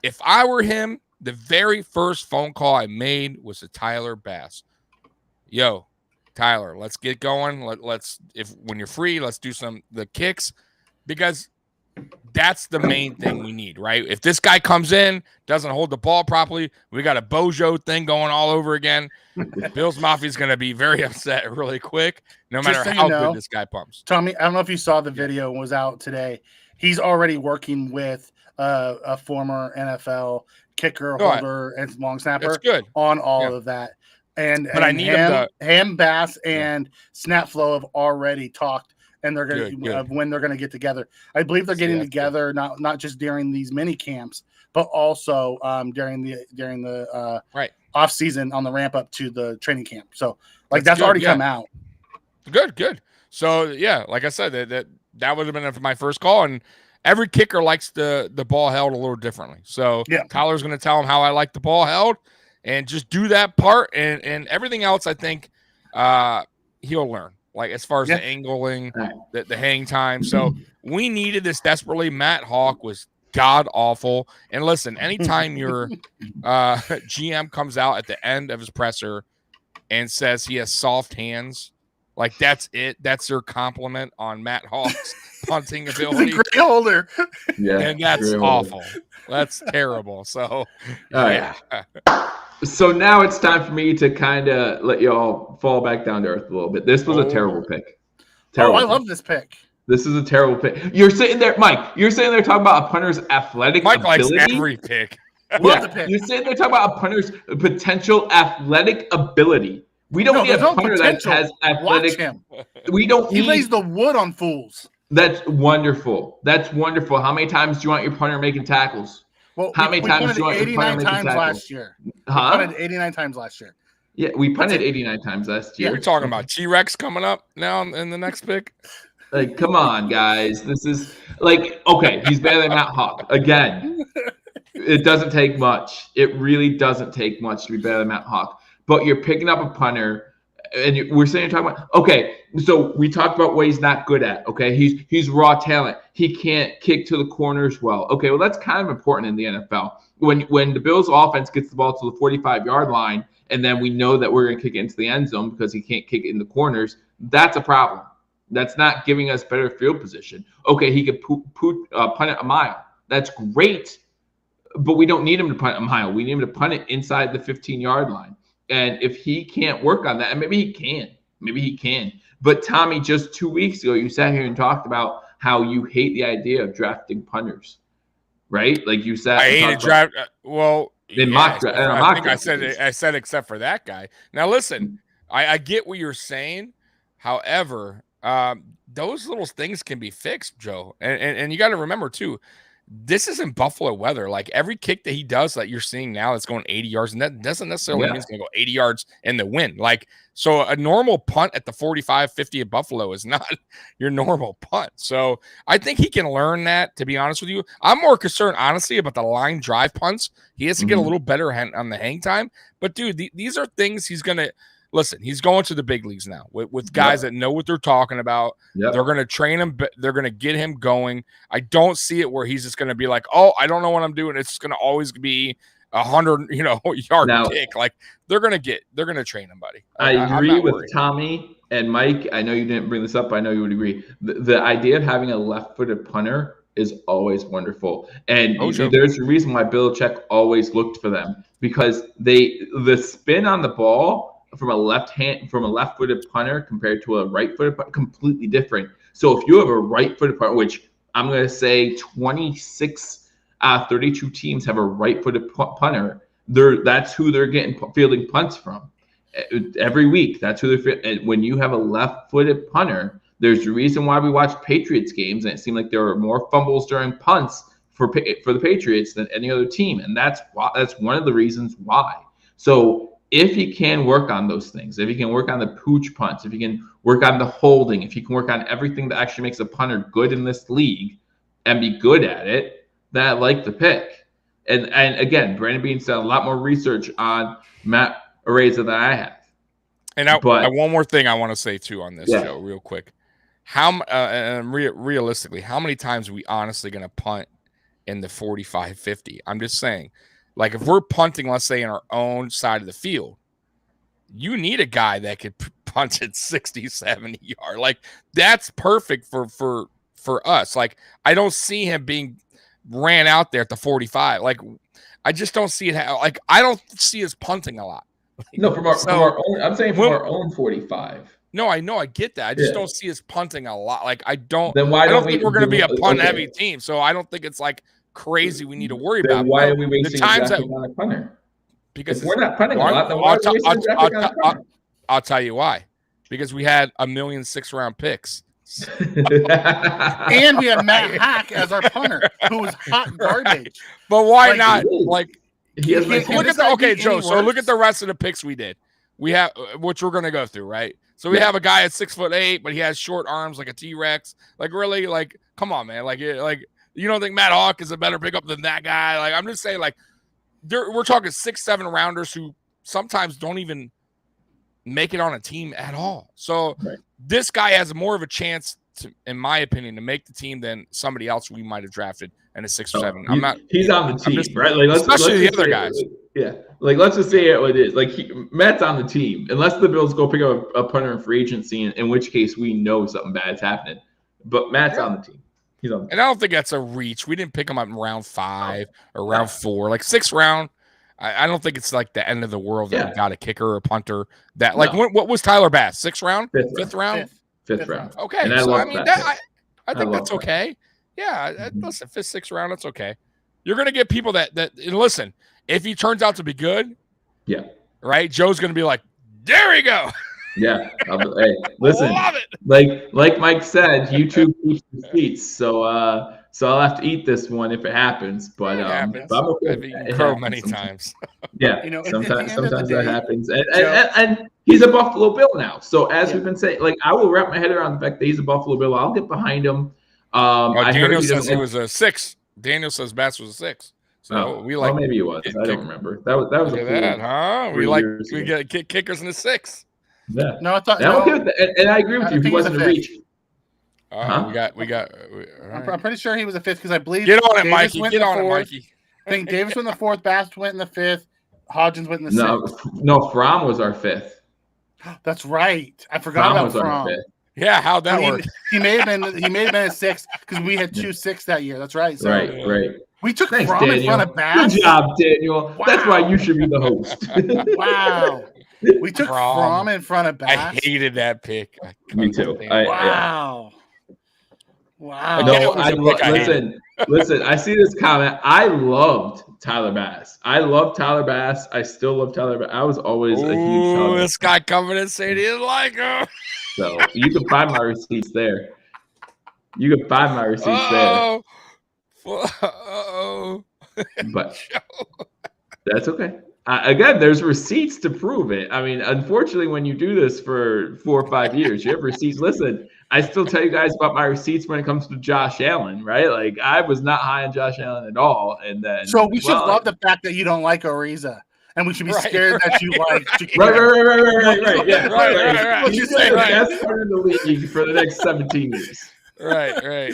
if I were him, the very first phone call I made was to Tyler Bass. Yo, Tyler, let's get going. When you're free, let's do the kicks, because that's the main thing we need, right? If this guy comes in, doesn't hold the ball properly, we got a Bojo thing going all over again. Bills Mafia is going to be very upset really quick, no matter how good this guy pumps.
Tommy, I don't know if you saw the video, was out today. He's already working with a former NFL kicker, holder, and long snapper on all of that. But I need him, Bass, and Snapflow have already talked, and they're going to when they're going to get together. I believe they're getting together not just during these mini camps, but also during the off season on the ramp up to the training camp. So that's already come out.
Good. So like I said, that would have been my first call, and every kicker likes the ball held a little differently. So Tyler's going to tell him how I like the ball held. And just do that part, and everything else, I think he'll learn. Like, as far as the angling, the hang time. So we needed this desperately. Matt Hawk was god awful. And listen, anytime your GM comes out at the end of his presser and says he has soft hands, like, that's it. That's their compliment on Matt Hawk's punting ability.
He's a great holder.
And that's awful. That's terrible. So,
So now it's time for me to kind of let you all fall back down to earth a little bit. This was a terrible pick.
I love this pick.
This is a terrible pick. You're sitting there, Mike. You're sitting there talking about a punter's athletic ability.
Mike likes every pick.
Love the pick.
You're sitting there talking about a punter's potential athletic ability. We don't need a punter that has athletic.
Watch him.
We don't.
He lays the wood on fools.
That's wonderful. How many times do you want your punter making tackles?
Well,
how many times do you want your punter making tackles?
Last year. Huh? We punted 89 times last year.
Yeah, we punted 89 times last year.
We're talking about T-Rex coming up now in the next pick.
Like, come on, guys. This is okay, he's better than Matt Hawk. Again, it doesn't take much. It really doesn't take much to be better than Matt Hawk. But you're picking up a punter, and we're sitting here talking about, okay, so we talked about what he's not good at, okay? He's raw talent. He can't kick to the corners well. Okay, well, that's kind of important in the NFL. When the Bills' offense gets the ball to the 45-yard line, and then we know that we're going to kick it into the end zone because he can't kick it in the corners, that's a problem. That's not giving us better field position. Okay, he could punt it a mile. That's great, but we don't need him to punt a mile. We need him to punt it inside the 15-yard line. And if he can't work on that, and maybe he can. But Tommy, just 2 weeks ago, you sat here and talked about how you hate the idea of drafting punters. right? Like you said,
I hated draft. Well,
in
yeah,
mock draft.
I said except for that guy. Now listen, I get what you're saying. However, those little things can be fixed, Joe, and you got to remember too. This isn't Buffalo weather. Like every kick that he does that you're seeing now that's going 80 yards, and that doesn't necessarily mean it's going to go 80 yards in the wind. Like, so a normal punt at the 45, 50 at Buffalo is not your normal punt. So I think he can learn that, to be honest with you. I'm more concerned, honestly, about the line drive punts. He has to get a little better on the hang time. But, dude, these are things he's going to – listen, he's going to the big leagues now with guys that know what they're talking about. They're going to train him. They're going to get him going. I don't see it where he's just going to be like, oh, I don't know what I'm doing. It's going to always be 100, yard kick. Like they're going to train him, buddy.
I agree with Tommy and Mike. I know you didn't bring this up, but I know you would agree. The idea of having a left-footed punter is always wonderful. And there's a reason why Belichick always looked for them, because the spin on the ball from a left-footed punter compared to a right-footed punter, completely different. So if you have a right-footed punter, which I'm going to say 26 32 teams have a right-footed punter, that's who they're getting fielding punts from every week. That's who they're. When you have a left-footed punter, there's a reason why we watch Patriots games, and it seemed like there were more fumbles during punts for the Patriots than any other team, and that's one of the reasons why. So if he can work on those things, if he can work on the pooch punts, if he can work on the holding, if he can work on everything that actually makes a punter good in this league and be good at it, then I like the pick. And again, Brandon Beane's done a lot more research on Matt Araiza than I have.
And one more thing I want to say too on this, Joe, real quick. Realistically, how many times are we honestly going to punt in the 45-50? I'm just saying. Like if we're punting, let's say in our own side of the field, you need a guy that could punt at 60, 70 yards. Like that's perfect for us. Like I don't see him being ran out there at the 45. Like I just don't see it. Like I don't see us punting a lot.
No, from our own. I'm saying from our own 45.
No, I know, I get that. I just don't see us punting a lot. Like I don't.
Then why don't
think we're going to be a punt heavy team? So I don't think it's like crazy we need to worry about.
Why are we wasting the times on a punter?
Because
if we're not punting a lot, then why are we wasting traffic on a punter?
I'll tell you why. Because we had 1 million 6-round picks.
And we had Matt Hack as our punter, who was hot garbage.
But why not? Like
Joe.
So look at the rest of the picks we did. We have, which we're going to go through, right? So we have a guy at 6'8", but he has short arms like a T-Rex. Like really, like come on, man. Like you don't think Matt Hawk is a better pickup than that guy? Like I'm just saying, like we're talking 6-7 rounders who sometimes don't even make it on a team at all. So this guy has more of a chance to, in my opinion, to make the team than somebody else we might have drafted in a 6 or 7.
He's on the team, right? Like
especially the other guys.
Like let's just say it is. Like Matt's on the team, unless the Bills go pick up a punter in free agency, in which case we know something bad's happening. But Matt's on the team. He's on the team.
And I don't think that's a reach. We didn't pick him up in round 5 or round 4, like 6th round. I don't think it's like the end of the world that we got a kicker or a punter. That like what was Tyler Bass? 6th round, 5th round,
5th round.
Okay, and so I mean I think that's okay. Yeah, listen, 5th, 6th round, that's okay. You're gonna get people that and listen. If he turns out to be good, right, Joe's gonna be like, there we go.
Yeah, hey, listen.
Love it.
Like Mike said, YouTube keeps the seats, so I'll have to eat this one if it happens. But I'm okay.
I've eaten crow many times.
Yeah, sometimes that happens, and he's a Buffalo Bill now. So as we've been saying, like I will wrap my head around the fact that he's a Buffalo Bill. I'll get behind him.
Daniel says he was a 6. Daniel says Bass was a 6. So
maybe he was. I don't remember. That was
a that, huh? We get kickers in the 6.
Yeah.
No, I thought.
And I agree with you. He wasn't a reach.
We got.
I'm pretty sure he was a 5th because I believe.
Get on it, Mikey. Get on it, Mikey.
I think Davis went in the 4th. Bass went in the 5th. Hodgins went in the 6th.
No, Fromm was our 5th.
That's right. I forgot about Fromm.
Yeah, how'd that work?
He may have been a 6th because we had 2 6 that year. That's right. So
right.
We took Fromm in front of Bass.
Good job, Daniel. Wow. That's why you should be the host.
Wow. We took Fromm in front of Bass.
I hated that pick.
Me too.
Wow. Wow.
No, listen. I see this comment. I loved Tyler Bass. I still love Tyler Bass. I was always a huge Tyler Bass.
This guy coming and saying he didn't like him.
So you can find my receipts there. But that's okay. Again, there's receipts to prove it. I mean, unfortunately, when you do this for 4 or 5 years, you have receipts. Listen, I still tell you guys about my receipts when it comes to Josh Allen, right? Like, I was not high on Josh Allen at all. And then,
so we should love the fact that you don't like Araiza, and we should be scared that you like
Shakir. Right. Yeah, right.
What you say?
That's part of the league for the next 17 years.
Right.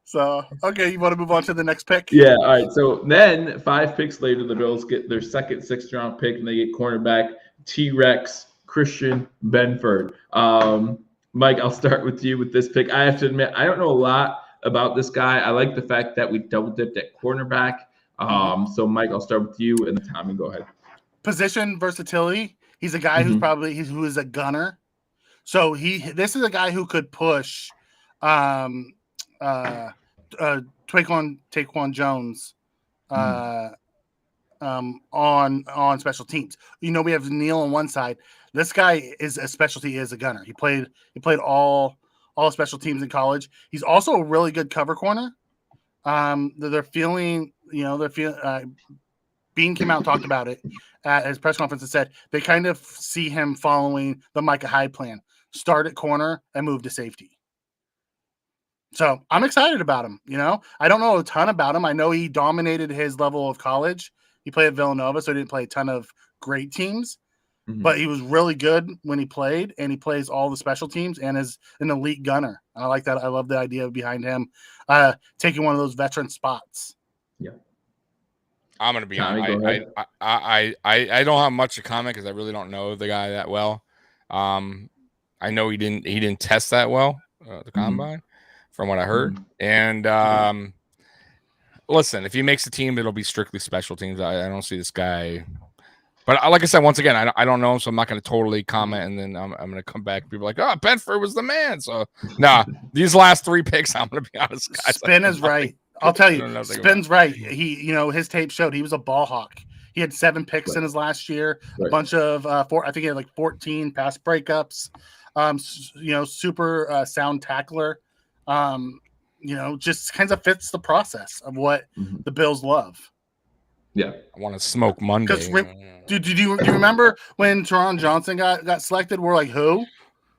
So, okay, you want to move on to the next pick?
Yeah, all right. So then 5 picks later, the Bills get their second 6th-round pick, and they get cornerback T-Rex Christian Benford. Mike, I'll start with you with this pick. I have to admit, I don't know a lot about this guy. I like the fact that we double-dipped at cornerback. So, Mike, I'll start with you, and then Tommy, go ahead.
Position versatility. He's a guy who is a gunner. So this is a guy who could push Taquan Jones on special teams. You know, we have Neal on one side. This guy is a specialty as a gunner. He played all special teams in college. He's also a really good cover corner. Bean came out and talked about it at his press conference and said they kind of see him following the Micah Hyde plan. Start at corner and move to safety. So I'm excited about him. You know, I don't know a ton about him. I know he dominated his level of college. He played at Villanova, so he didn't play a ton of great teams, but he was really good when he played, and he plays all the special teams and is an elite gunner. I like that. I love the idea behind him taking one of those veteran spots.
Yeah.
I'm going to be honest. I don't have much to comment because I really don't know the guy that well. I know he didn't test that well the combine, from what I heard. And listen, if he makes the team, it'll be strictly special teams. I don't see this guy. But like I said, once again, I don't know him, so I'm not going to totally comment. And then I'm going to come back and people are like, oh, Benford was the man. So, these last 3 picks, I'm going to be honest, guys.
Spin is right. I'll tell you, Spin's right. He, his tape showed he was a ball hawk. He had 7 picks in his last year, a bunch of I think he had like 14 pass breakups. Super sound tackler. Just kind of fits the process of what the Bills love.
Yeah,
I want to smoke Monday.
Do you remember when Teron Johnson got selected? We're like, who?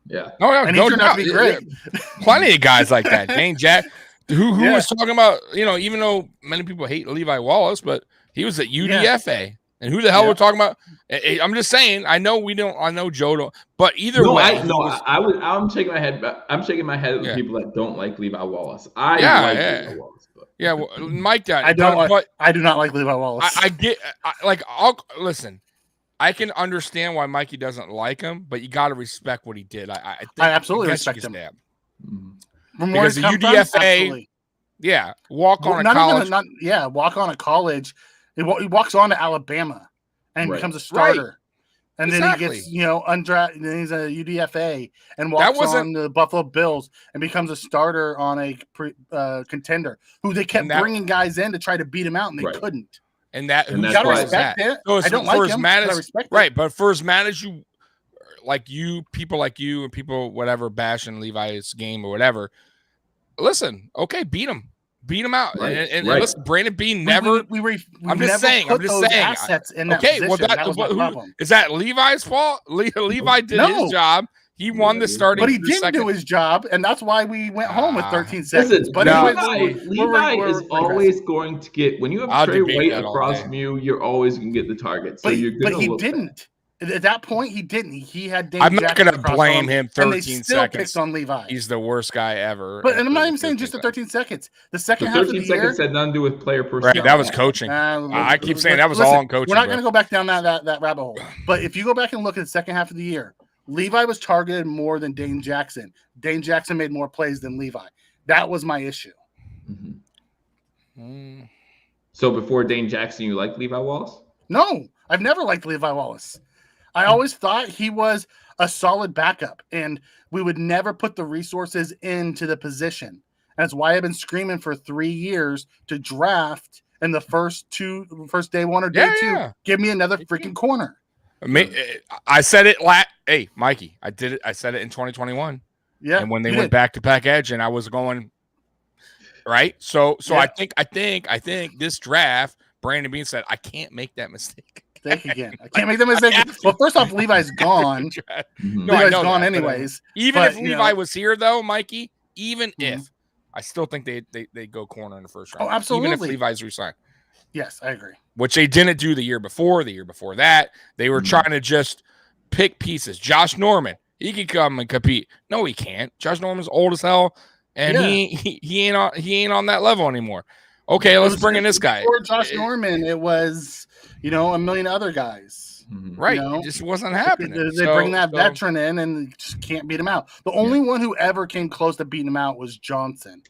Yeah.
Oh yeah,
and he turned out to be great.
Plenty of guys like that. Dane Jack, who was talking about, even though many people hate Levi Wallace, but he was at UDFA. Yeah. And who the hell we're talking about? I'm just saying. I know we don't. I know Joe don't. But either way,
I'm shaking my head. I'm shaking my head at people that don't like Levi Wallace. Levi Wallace. But.
Yeah, Mike.
I do not like Levi Wallace.
Listen. I can understand why Mikey doesn't like him, but you got to respect what he did. I
absolutely respect him.
Because the UDFA, walk on a college.
Walk on a college. He walks on to Alabama and becomes a starter. And then he gets, undrafted, and then he's a UDFA and walks on the Buffalo Bills and becomes a starter on a contender who they kept bringing guys in to try to beat him out, and they couldn't.
And that's
respect it.
So
I don't like him, but I respect it.
Right, but for as mad as people like you and people, whatever, bashing Levi's game or whatever, listen, okay, beat him. Beat him out, and listen, Brandon Bean never. I'm just saying.
Assets in that position. Well, that was my problem.
Is that Levi's fault? Levi did his job. He won the starting.
But he didn't do his job, and that's why we went home with 13 seconds.
Listen, but Levi is always going to get, when you have Trey White across from you, you're always going to get the target. So but he didn't. At that point, he didn't. He had Dave
I'm not going to blame him 13
and they still
seconds.
Picked on Levi.
He's the worst guy ever.
But and I'm not even saying just the 13 seconds. The second half of the year. 13 seconds
had nothing to do with player personnel.
Right, that was coaching. I keep saying that was all on coaching.
We're not going to go back down that rabbit hole. But if you go back and look at the second half of the year, Levi was targeted more than Dane Jackson. Dane Jackson made more plays than Levi. That was my issue.
So before Dane Jackson, you liked Levi Wallace?
No, I've never liked Levi Wallace. I always thought he was a solid backup, and we would never put the resources into the position. That's why I've been screaming for 3 years to draft in the first day 1 or day 2.
Yeah.
Give me another freaking corner.
I said it hey, Mikey, I did it. I said it in 2021.
Yeah.
And when they went back to back edge, and I was going right. So I think this draft, Brandon Bean said, I can't make that mistake
again. I can't make that mistake. Well, first off, Levi's gone. Levi's gone anyways.
Even if Levi was here, though, Mikey, if I still think they go corner in the first round.
Oh, absolutely.
Even if Levi's resigned.
Yes, I agree.
Which they didn't do the year before that. They were trying to just pick pieces. Josh Norman, he could come and compete. No, he can't. Josh Norman's old as hell, and he ain't on that level anymore. Okay, let's bring in this guy.
Before Josh Norman, it was a million other guys.
Right, it just wasn't happening.
They bring that veteran in and just can't beat him out. The only one who ever came close to beating him out was Johnson.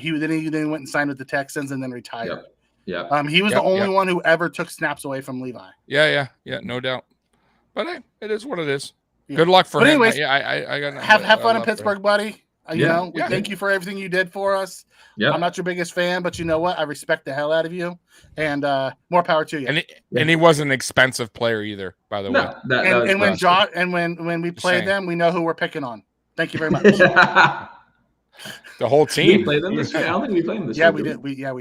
He then went and signed with the Texans and then retired.
Yep.
Yeah. He was the only one who ever took snaps away from Levi.
Yeah, no doubt. But hey, it is what it is. Yeah. Good luck for him.
Anyways,
I got
have fun in Pittsburgh, buddy. Thank you for everything you did for us.
Yeah.
I'm not your biggest fan, but you know what? I respect the hell out of you, and more power to you.
And he wasn't an expensive player either, by the way.
When we played them, we know who we're picking on. Thank you very much.
The whole team.
We played them this year. I don't think we played them this
year.
We
did. We did.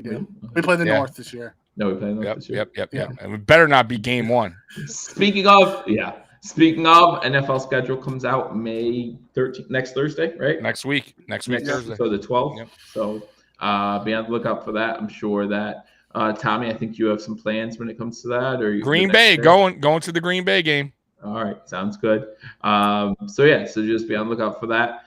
We played the North this year.
No, we played them this year.
Yep. And we better not be game 1.
Speaking of, NFL schedule comes out May 13th, next Thursday, right?
Next week Thursday.
So the 12th. Yep. So be on the lookout for that. I'm sure that Tommy, I think you have some plans when it comes to that, or
Green Bay going to the Green Bay game.
All right, sounds good. So just be on the lookout for that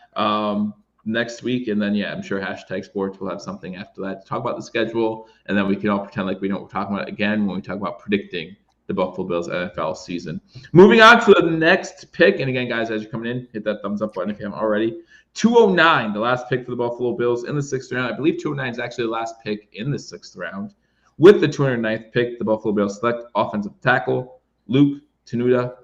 next week, and then I'm sure #sports will have something after that to talk about the schedule, and then we can all pretend like we know what we're talking about again when we talk about predicting the Buffalo Bills NFL season. Moving on to the next pick, and again, guys, as you're coming in, hit that thumbs up button if you haven't already. 209, the last pick for the Buffalo Bills in the 6th round. I believe 209 is actually the last pick in the 6th round. With the 209th pick, the Buffalo Bills select offensive tackle Luke Tenuta.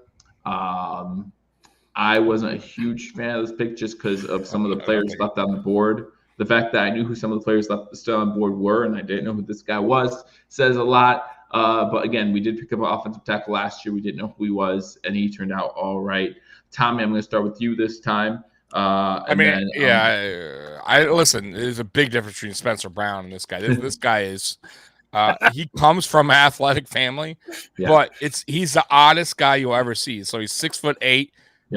I wasn't a huge fan of this pick just because of some of the players left on the board. The fact that I knew who some of the players left still on board were, and I didn't know who this guy was, says a lot. But again, we did pick up an offensive tackle last year. We didn't know who he was, and he turned out all right. Tommy, I'm going to start with you this time.
Listen, there's a big difference between Spencer Brown and this guy. This guy is he comes from an athletic family, but he's the oddest guy you'll ever see. So he's 6'8",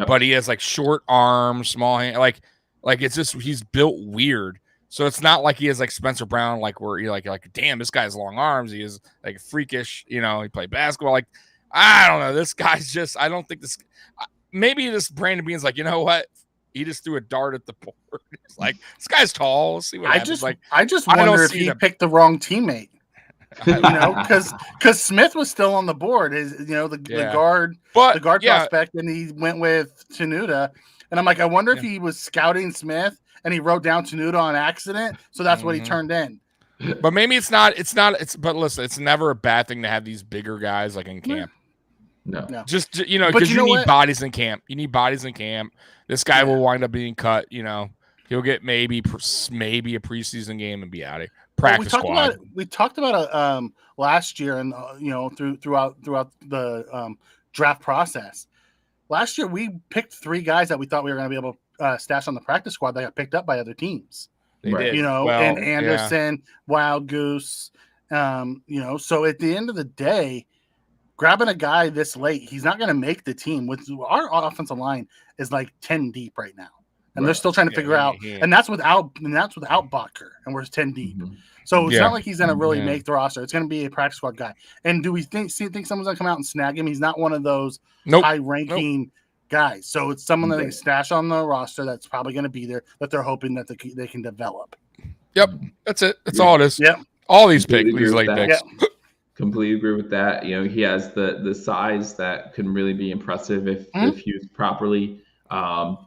but he has like short arms, small hand, like it's just he's built weird. So it's not like he has like Spencer Brown, like where you're like damn, this guy has long arms. He is like freakish, he played basketball. Like I don't know, this guy's just I don't think this. Maybe this Brandon Bean's like, you know what? He just threw a dart at the board. It's like this guy's tall. Let's see what happens.
I just wonder if he picked the wrong teammate. Because Smith was still on the board. The guard prospect, and he went with Tenuta. And I'm like, I wonder if he was scouting Smith and he wrote down Tenuta on accident, so that's what he turned in.
But maybe it's not. But listen, it's never a bad thing to have these bigger guys like in camp.
No.
Just because you need bodies in camp. You need bodies in camp. This guy will wind up being cut. He'll get maybe a preseason game and be out of practice squad.
We talked about it last year, and throughout the draft process. Last year, we picked 3 guys that we thought we were going to be able to stash on the practice squad that got picked up by other teams.
They did.
And Anderson, Wild Goose. So at the end of the day, grabbing a guy this late, he's not going to make the team. With our offensive line is like 10 deep right now, and they're still trying to figure out. And that's without Bacher, and we're 10 deep. Mm-hmm. So it's not like he's going to really make the roster. It's going to be a practice squad guy. And do we think someone's going to come out and snag him? He's not one of those high-ranking guys. So it's someone that they stash on the roster that's probably going to be there that they're hoping that they can develop.
Yep, that's it. That's all it is. Yep, all these late picks.
Yep. Completely agree with that. He has the size that can really be impressive if used properly.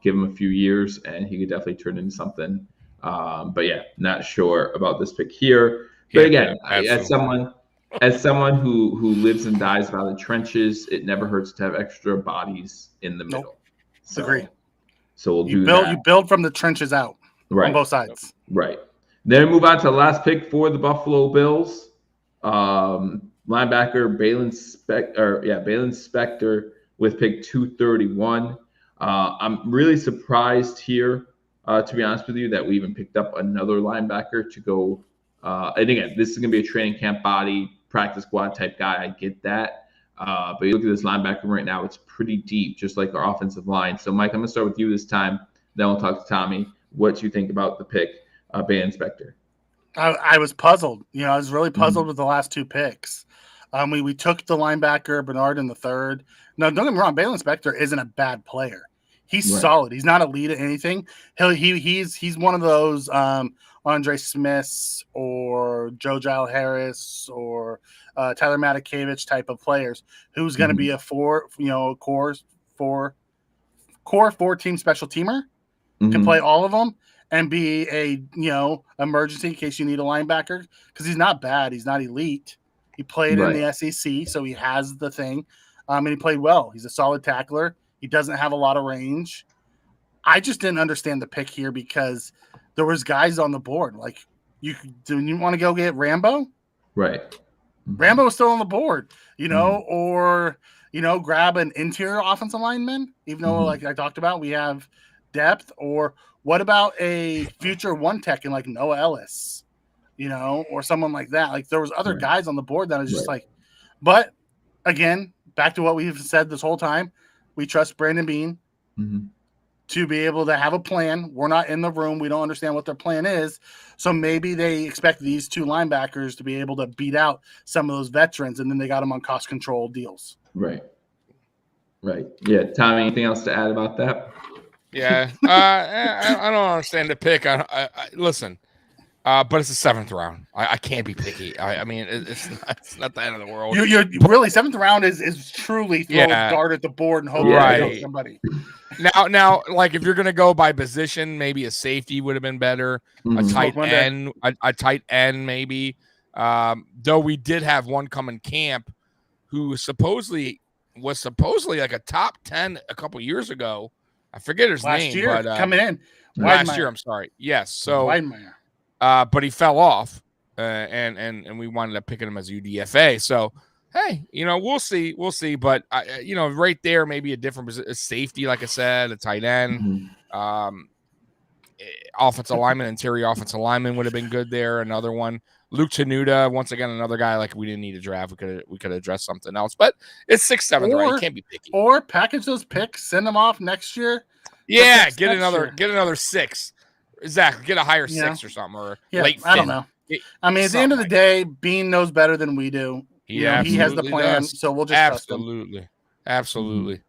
Give him a few years, and he could definitely turn into something. Not sure about this pick here. But again, as someone who lives and dies by the trenches, it never hurts to have extra bodies in the middle. So,
agree.
So we'll
You build from the trenches out on both sides.
Right. Then we move on to the last pick for the Buffalo Bills. Linebacker Baylon Spector with pick 231. I'm really surprised here, to be honest with you, that we even picked up another linebacker to go. And again, this is going to be a training camp body, practice squad type guy. I get that. But you look at this linebacker right now, it's pretty deep, just like our offensive line. So, Mike, I'm going to start with you this time. Then we'll talk to Tommy. What you think about the pick, Baylon Spector?
I was puzzled. I was really puzzled with the last two picks. We took the linebacker Bernard in the third. No, don't get me wrong. Baylon Spector isn't a bad player. He's solid. He's not elite at anything. He's one of those Andre Smiths or Joe Giles Harris or Tyler Matakevich type of players who's going to be a core 4-team special teamer, can play all of them and be a emergency in case you need a linebacker, because he's not bad. He's not elite. He played in the SEC, so he has the thing, and he played well. He's a solid tackler. He doesn't have a lot of range. I just didn't understand the pick here because there was guys on the board. Like, you want to go get Rambo?
Right.
Rambo was still on the board, or grab an interior offensive lineman, even though, like I talked about, we have depth. Or what about a future one tech in like Noah Ellis, or someone like that? Like, there was other guys on the board that I was just like, but again, back to what we've said this whole time, we trust Brandon Beane to be able to have a plan. We're not in the room. We don't understand what their plan is. So maybe they expect these two linebackers to be able to beat out some of those veterans, and then they got them on cost control deals.
Right. Yeah. Tommy, anything else to add about that?
Yeah. I don't understand the pick. Listen, but it's the seventh round. I can't be picky. I mean, it's not the end of the world.
You're really, seventh round is truly throw a dart at the board and hope you somebody.
Now, like, if you're gonna go by position, maybe a safety would have been better. A tight end, maybe. Though we did have one come in camp who was supposedly like a top 10 a couple years ago. I forget his name,
but coming in
last year. I'm sorry. Yes. So, but he fell off, and we wanted to pick him as UDFA. So, hey, we'll see. But right there, maybe a different safety, like I said, a tight end, offensive lineman, interior offensive lineman would have been good there. Another one, Luke Tenuta, once again, another guy like we didn't need to draft. We could address something else, but it's 6th, 7th, right? You can't be picky.
Or package those picks, send them off next year.
Yeah, get another 6. Exactly, get a higher 6 or something, or late.
I don't know. I mean, at the end of the day, Bean knows better than we do. He has the plan, so we'll just trust him.
Absolutely.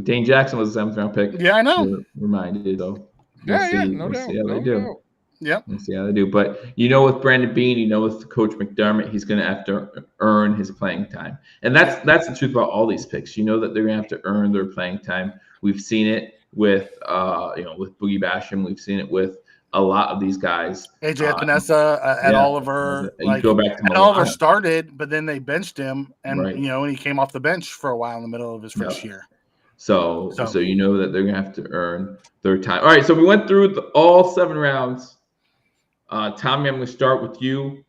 Dane Jackson was a 7th round pick.
Yeah, I know.
Reminded though.
No doubt.
Yep. We'll see how they do. But with Brandon Beane, with Coach McDermott, he's going to have to earn his playing time. And that's the truth about all these picks. That they're going to have to earn their playing time. We've seen it with with Boogie Basham. We've seen it with a lot of these guys.
AJ Epinesa, Ed Oliver.
Go back to
Ed Oliver started, but then they benched him, and and he came off the bench for a while in the middle of his first year.
So that they're going to have to earn their time. All right, so we went through all 7 rounds. Tommy, I'm going to start with you.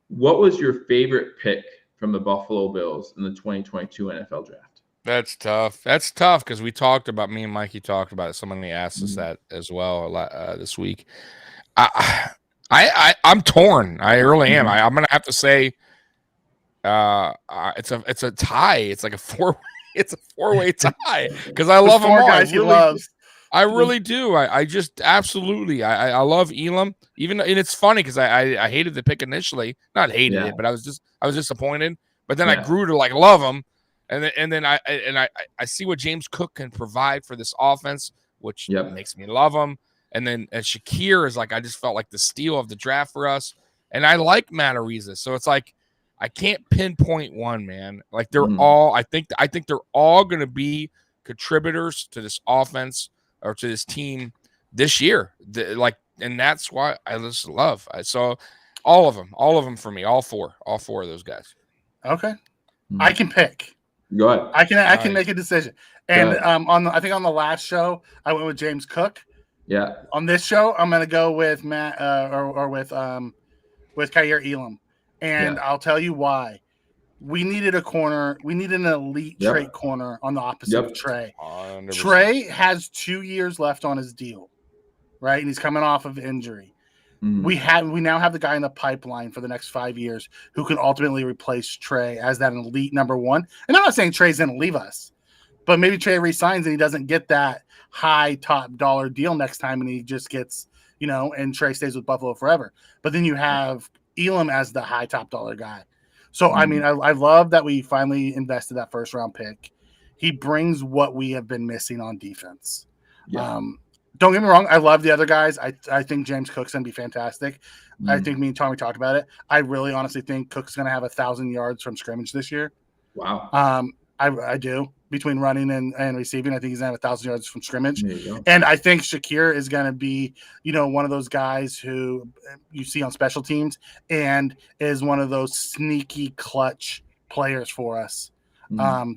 What was your favorite pick from the Buffalo Bills in the 2022 NFL draft?
That's tough because me and Mikey talked about it. Somebody asked us that as well this week. I'm torn. I really am. I'm going to have to say it's a tie. It's like a 4-way tie because I love them all.
Guys he loves.
I really do. I just absolutely. I love Elam. And it's funny because I hated the pick initially. Not hated it, but I was disappointed. But then I grew to like love him, and then I see what James Cook can provide for this offense, which makes me love him. And then Shakir is like, I just felt like the steal of the draft for us. And I like Matt Araiza, so it's like I can't pinpoint one, man. Like they're all. I think they're all going to be contributors to this offense or to this team this year. And that's why I just love. So all of them for me, all four of those guys.
Okay. I can pick.
Go ahead.
I can make a decision. And I think on the last show, I went with James Cook.
Yeah.
On this show, I'm going to go with Matt or with Kaiir Elam. And I'll tell you why. We needed a corner. We needed an elite trait corner on the opposite of Trey. 100%. Trey has 2 years left on his deal, right? And he's coming off of injury. We now have the guy in the pipeline for the next 5 years who can ultimately replace Trey as that elite number one. And I'm not saying Trey's going to leave us, but maybe Trey resigns and he doesn't get that high top dollar deal next time, and he just gets, and Trey stays with Buffalo forever. But then you have Elam as the high top dollar guy. So, I mean, I love that we finally invested that first round pick. He brings what we have been missing on defense. Yeah. Don't get me wrong. I love the other guys. I think James Cook's going to be fantastic. I think me and Tommy talked about it. I really honestly think Cook's going to have 1,000 yards from scrimmage this year.
Wow.
I do. Between running and receiving, I think he's going to have 1,000 yards from scrimmage. And I think Shakir is going to be, one of those guys who you see on special teams and is one of those sneaky clutch players for us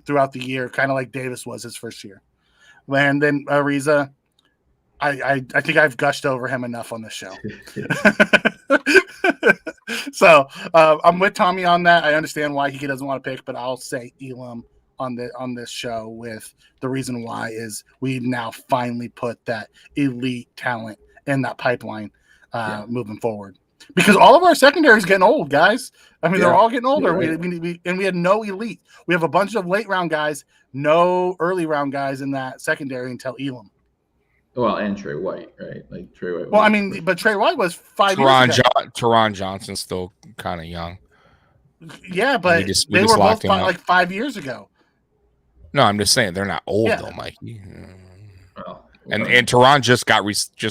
throughout the year, kind of like Davis was his first year. And then Araiza, I think I've gushed over him enough on this show. So I'm with Tommy on that. I understand why he doesn't want to pick, but I'll say Elam on this show with the reason why is we now finally put that elite talent in that pipeline moving forward. Because all of our secondary is getting old, guys. I mean, they're all getting older. Right. We had no elite. We have a bunch of late round guys, no early round guys in that secondary until Elam.
Well, and Trey White, right? Like Trey White.
Well, I mean, but Trey White was 5 years ago.
Teron Johnson's still kind of young.
Yeah, but they were both like 5 years ago.
No, I'm just saying they're not old though, Mikey. And Teron just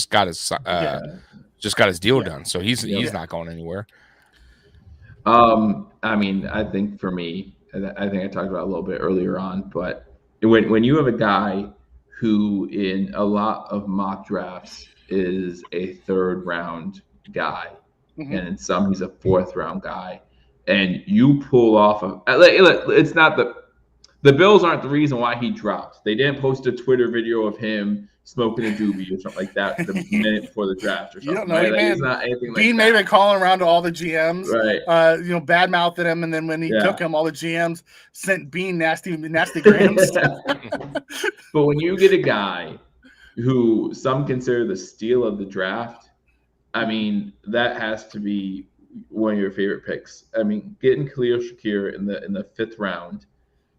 got his deal done, so he's not going anywhere.
I mean, I think for me, I think I talked about it a little bit earlier on, but when you have a guy who in a lot of mock drafts is a third round guy, and in some he's a fourth round guy, and you pull off of it's not the Bills aren't the reason why he dropped. They didn't post a Twitter video of him smoking a doobie or something like that the minute before the draft or something. You don't know, right? It's not anything like
Dean may have been calling around to all the GMs,
right?
Bad mouthing him, and then when he took him, all the GMs sent Bean nasty grams.
But when you get a guy who some consider the steal of the draft, I mean, that has to be one of your favorite picks. I mean, getting Khalil Shakir in the 5th round.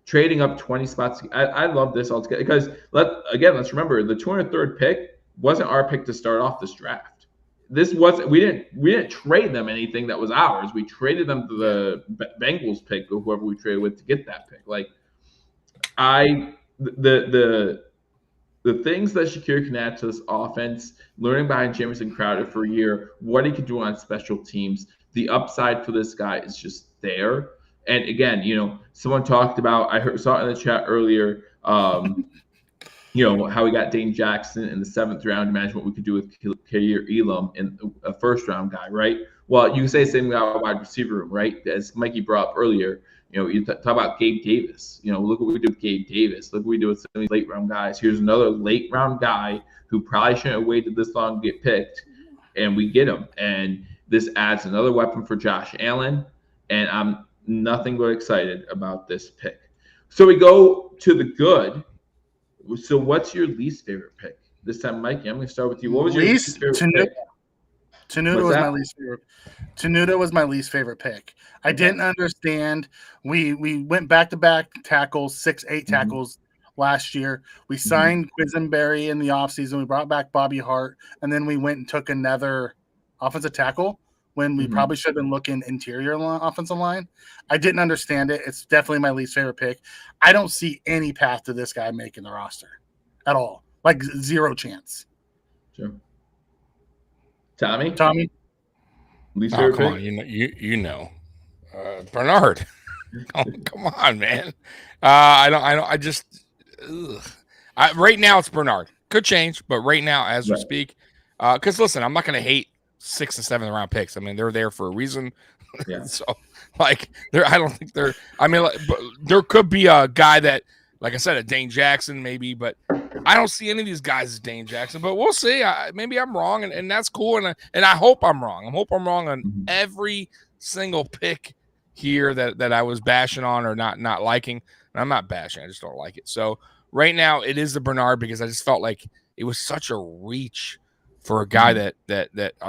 Trading up 20 spots. I love this altogether because let's remember the 203rd pick wasn't our pick to start off this draft. We didn't trade them anything that was ours. We traded them to the Bengals pick or whoever we traded with to get that pick. Like the things that Shakir can add to this offense, learning behind Jamison Crowder for a year, what he can do on special teams, the upside for this guy is just there. And again, someone talked about, saw it in the chat earlier, how we got Dane Jackson in the 7th round. Imagine what we could do with Kaiir Elam in a 1st round guy, right? Well, you can say the same about wide receiver room, right? As Mikey brought up earlier, you talk about Gabe Davis. Look what we do with Gabe Davis. Look what we do with some of these late round guys. Here's another late round guy who probably shouldn't have waited this long to get picked, and we get him. And this adds another weapon for Josh Allen, and I'm nothing but excited about this pick. So we go to the good. So what's your least favorite pick this time, Mikey? I'm going to start with you. What was your least favorite pick?
Tenuta was my least favorite. Tenuta was my least favorite pick. I didn't understand. We went back-to-back tackles, 6-8 tackles last year. We signed Quisenberry in the offseason. We brought back Bobby Hart, and then we went and took another offensive tackle when we probably should have been looking interior offensive line. I didn't understand it. It's definitely my least favorite pick. I don't see any path to this guy making the roster at all. Like zero chance.
Sure. Tommy?
Least favorite pick? On, Bernard. Come on, man. Right now it's Bernard. Could change, but right now as we speak, because listen, I'm not going to hate 6th and 7th round picks. I mean, they're there for a reason. Yeah. So, I don't think they're. I mean, there could be a guy that like I said, a Dane Jackson maybe, but I don't see any of these guys as Dane Jackson. But we'll see. Maybe I'm wrong, and that's cool. And I hope I'm wrong. I hope I'm wrong on every single pick here that I was bashing on or not liking. And I'm not bashing. I just don't like it. So right now it is the Bernard because I just felt like it was such a reach for a guy that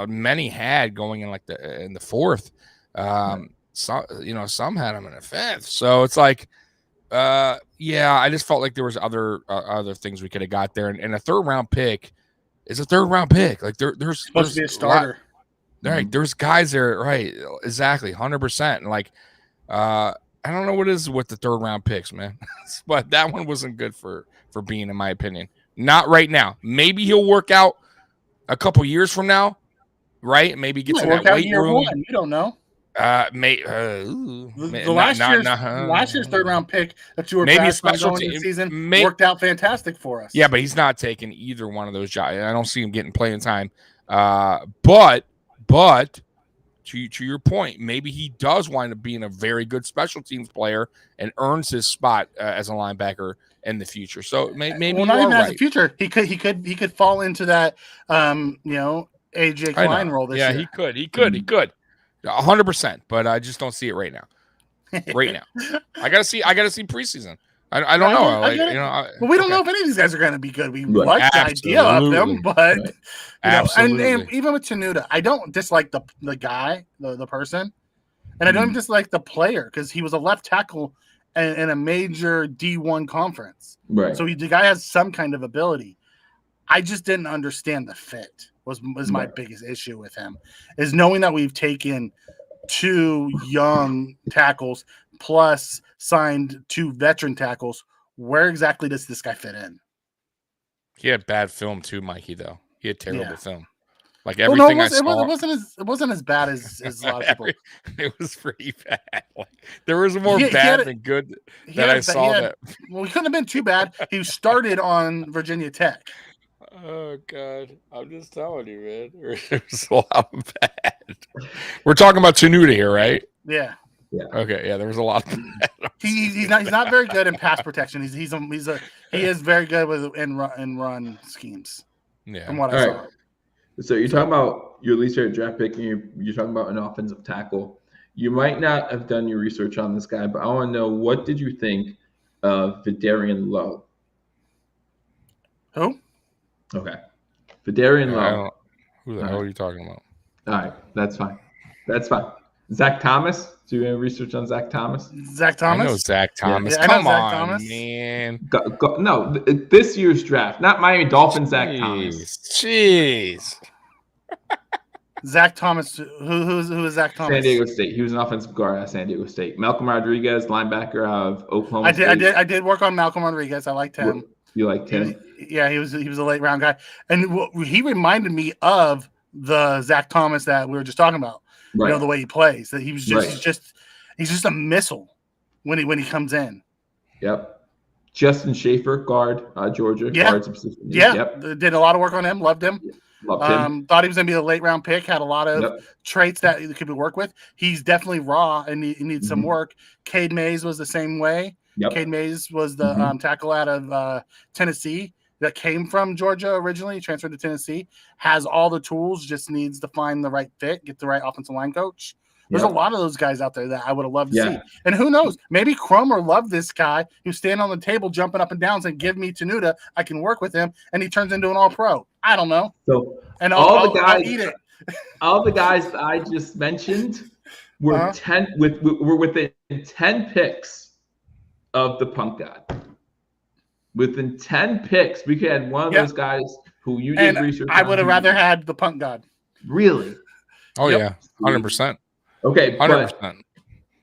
many had going in like in the fourth. Some had him in the fifth. So it's like, I just felt like there was other things we could have got there. And a third round pick is a third round pick. Like there's
supposed to be a starter.
Right. There's guys there. Right. Exactly. 100%. And like, I don't know what it is with the third round picks, man, but that one wasn't good for Bean, in my opinion. Not right now. Maybe he'll work out a couple years from now, right? Maybe gets in that weight room.
You don't know.
Last
year's third round pick that you were maybe special team season worked out fantastic for us.
Yeah, but he's not taking either one of those jobs. I don't see him getting playing time. But to your point, maybe he does wind up being a very good special teams player and earns his spot as a linebacker in the future. So maybe
not even as a future. He could fall into that AJ Klein role this year.
Yeah, he could. 100%, but I just don't see it right now. I gotta see preseason. I don't know.
Well, we don't know if any of these guys are going to be good. We like the idea of them, but and even with Tenuta, I don't dislike the guy, the person, and I don't dislike the player because he was a left tackle in a major D1 conference.
Right.
So the guy has some kind of ability. I just didn't understand the fit. Was my biggest issue with him is knowing that we've taken 2 young tackles plus signed 2 veteran tackles. Where exactly does this guy fit in?
He had bad film too, Mikey, though. He had terrible film. Like everything I saw.
It wasn't as bad as a lot of people.
It was pretty bad. Like, there was more bad than good that I saw.
Well, he couldn't have been too bad. He started on Virginia Tech.
Oh, God. I'm just telling you, man. There's a lot of bad. We're talking about Tenuta here, right?
Yeah.
Yeah.
Okay. Yeah, there was a lot of bad.
He's not very good in pass protection. He is very good with in run schemes.
Yeah.
From what I saw.
Right. So you're talking about your least favorite draft pick, and you're talking about an offensive tackle. You might not have done your research on this guy, but I want to know, what did you think of Vidarian Lowe?
Who?
Okay. Vidarian Lowe.
Who the hell are you talking about?
All right. That's fine. Zach Thomas? Do you have research on Zach Thomas?
Zach Thomas?
I know Zach Thomas.
Yeah,
Come on,
Thomas.
man.
No, this year's draft. Not Miami Dolphins, Zach Thomas.
Jeez.
Zach Thomas. Who is Zach Thomas?
San Diego State. He was an offensive guard at San Diego State. Malcolm Rodriguez, linebacker of Oklahoma State.
I did work on Malcolm Rodriguez. I liked him.
You liked him?
Yeah, he was a late round guy. And he reminded me of the Zach Thomas that we were just talking about. Right. You know, the way he plays. That he was just he's just a missile when he comes in.
Yep. Justin Schaefer, guard, Georgia.
Yeah.
Guard subsistence. Yep.
Did a lot of work on him. Loved him.
Loved him.
Thought he was going to be a late round pick. Had a lot of traits that could be worked with. He's definitely raw and he needs some work. Cade Mays was the same way.
Yep.
Cade Mays was the tackle out of Tennessee that came from Georgia originally, transferred to Tennessee, has all the tools, just needs to find the right fit, get the right offensive line coach. There's a lot of those guys out there that I would have loved to see. And who knows? Maybe Cromer loved this guy who's standing on the table, jumping up and down, saying, "Give me Tenuta. I can work with him." And he turns into an all-pro. I don't know.
So
I'll eat it.
All the guys that I just mentioned were were within 10 picks of the punt god. Within 10 picks, we could have one of those guys who you did research on.
I would have rather had the punt god.
Really?
Oh, yeah. 100%.
Okay,
100%.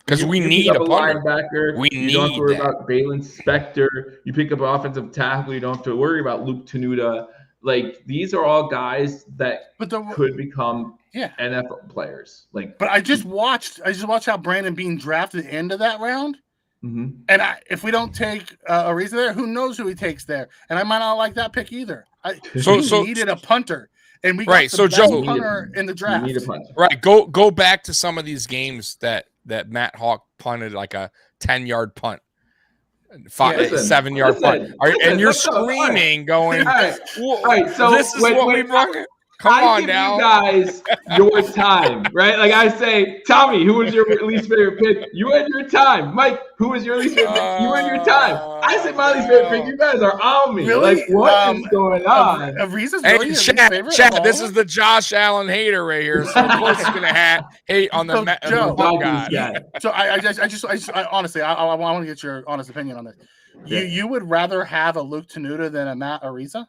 Because we need a punter.
Linebacker. You don't have to worry about Baylon Spector. You pick up an offensive tackle. You don't have to worry about Luke Tenuta. Like, these are all guys that could become NFL players.
But I just watched how Brandon Beane drafted the end of that round.
Mm-hmm.
And if we don't take Araiza there, who knows who he takes there? And I might not like that pick either. We needed a punter, and we got the best punter in the draft.
You need a punter.
Right. Go back to some of these games that Matt Hawk punted like a 10-yard punt. 7 yard punt. And you're screaming, going,
all right. So
this is what we brought. Come on now.
I give you guys your time, right? Like I say, Tommy, who was your least favorite pick? You had your time. Mike, who was your least favorite pick? You had your time. I said my least favorite pick. You guys are on me.
Really?
Like, what is going on?
Ariza's
hey,
really
Chad, this is the Josh Allen hater right here. So of course he's gonna hate on the
guy.
So I honestly, I want to get your honest opinion on this. You would rather have a Luke Tenuta than a Matt Araiza?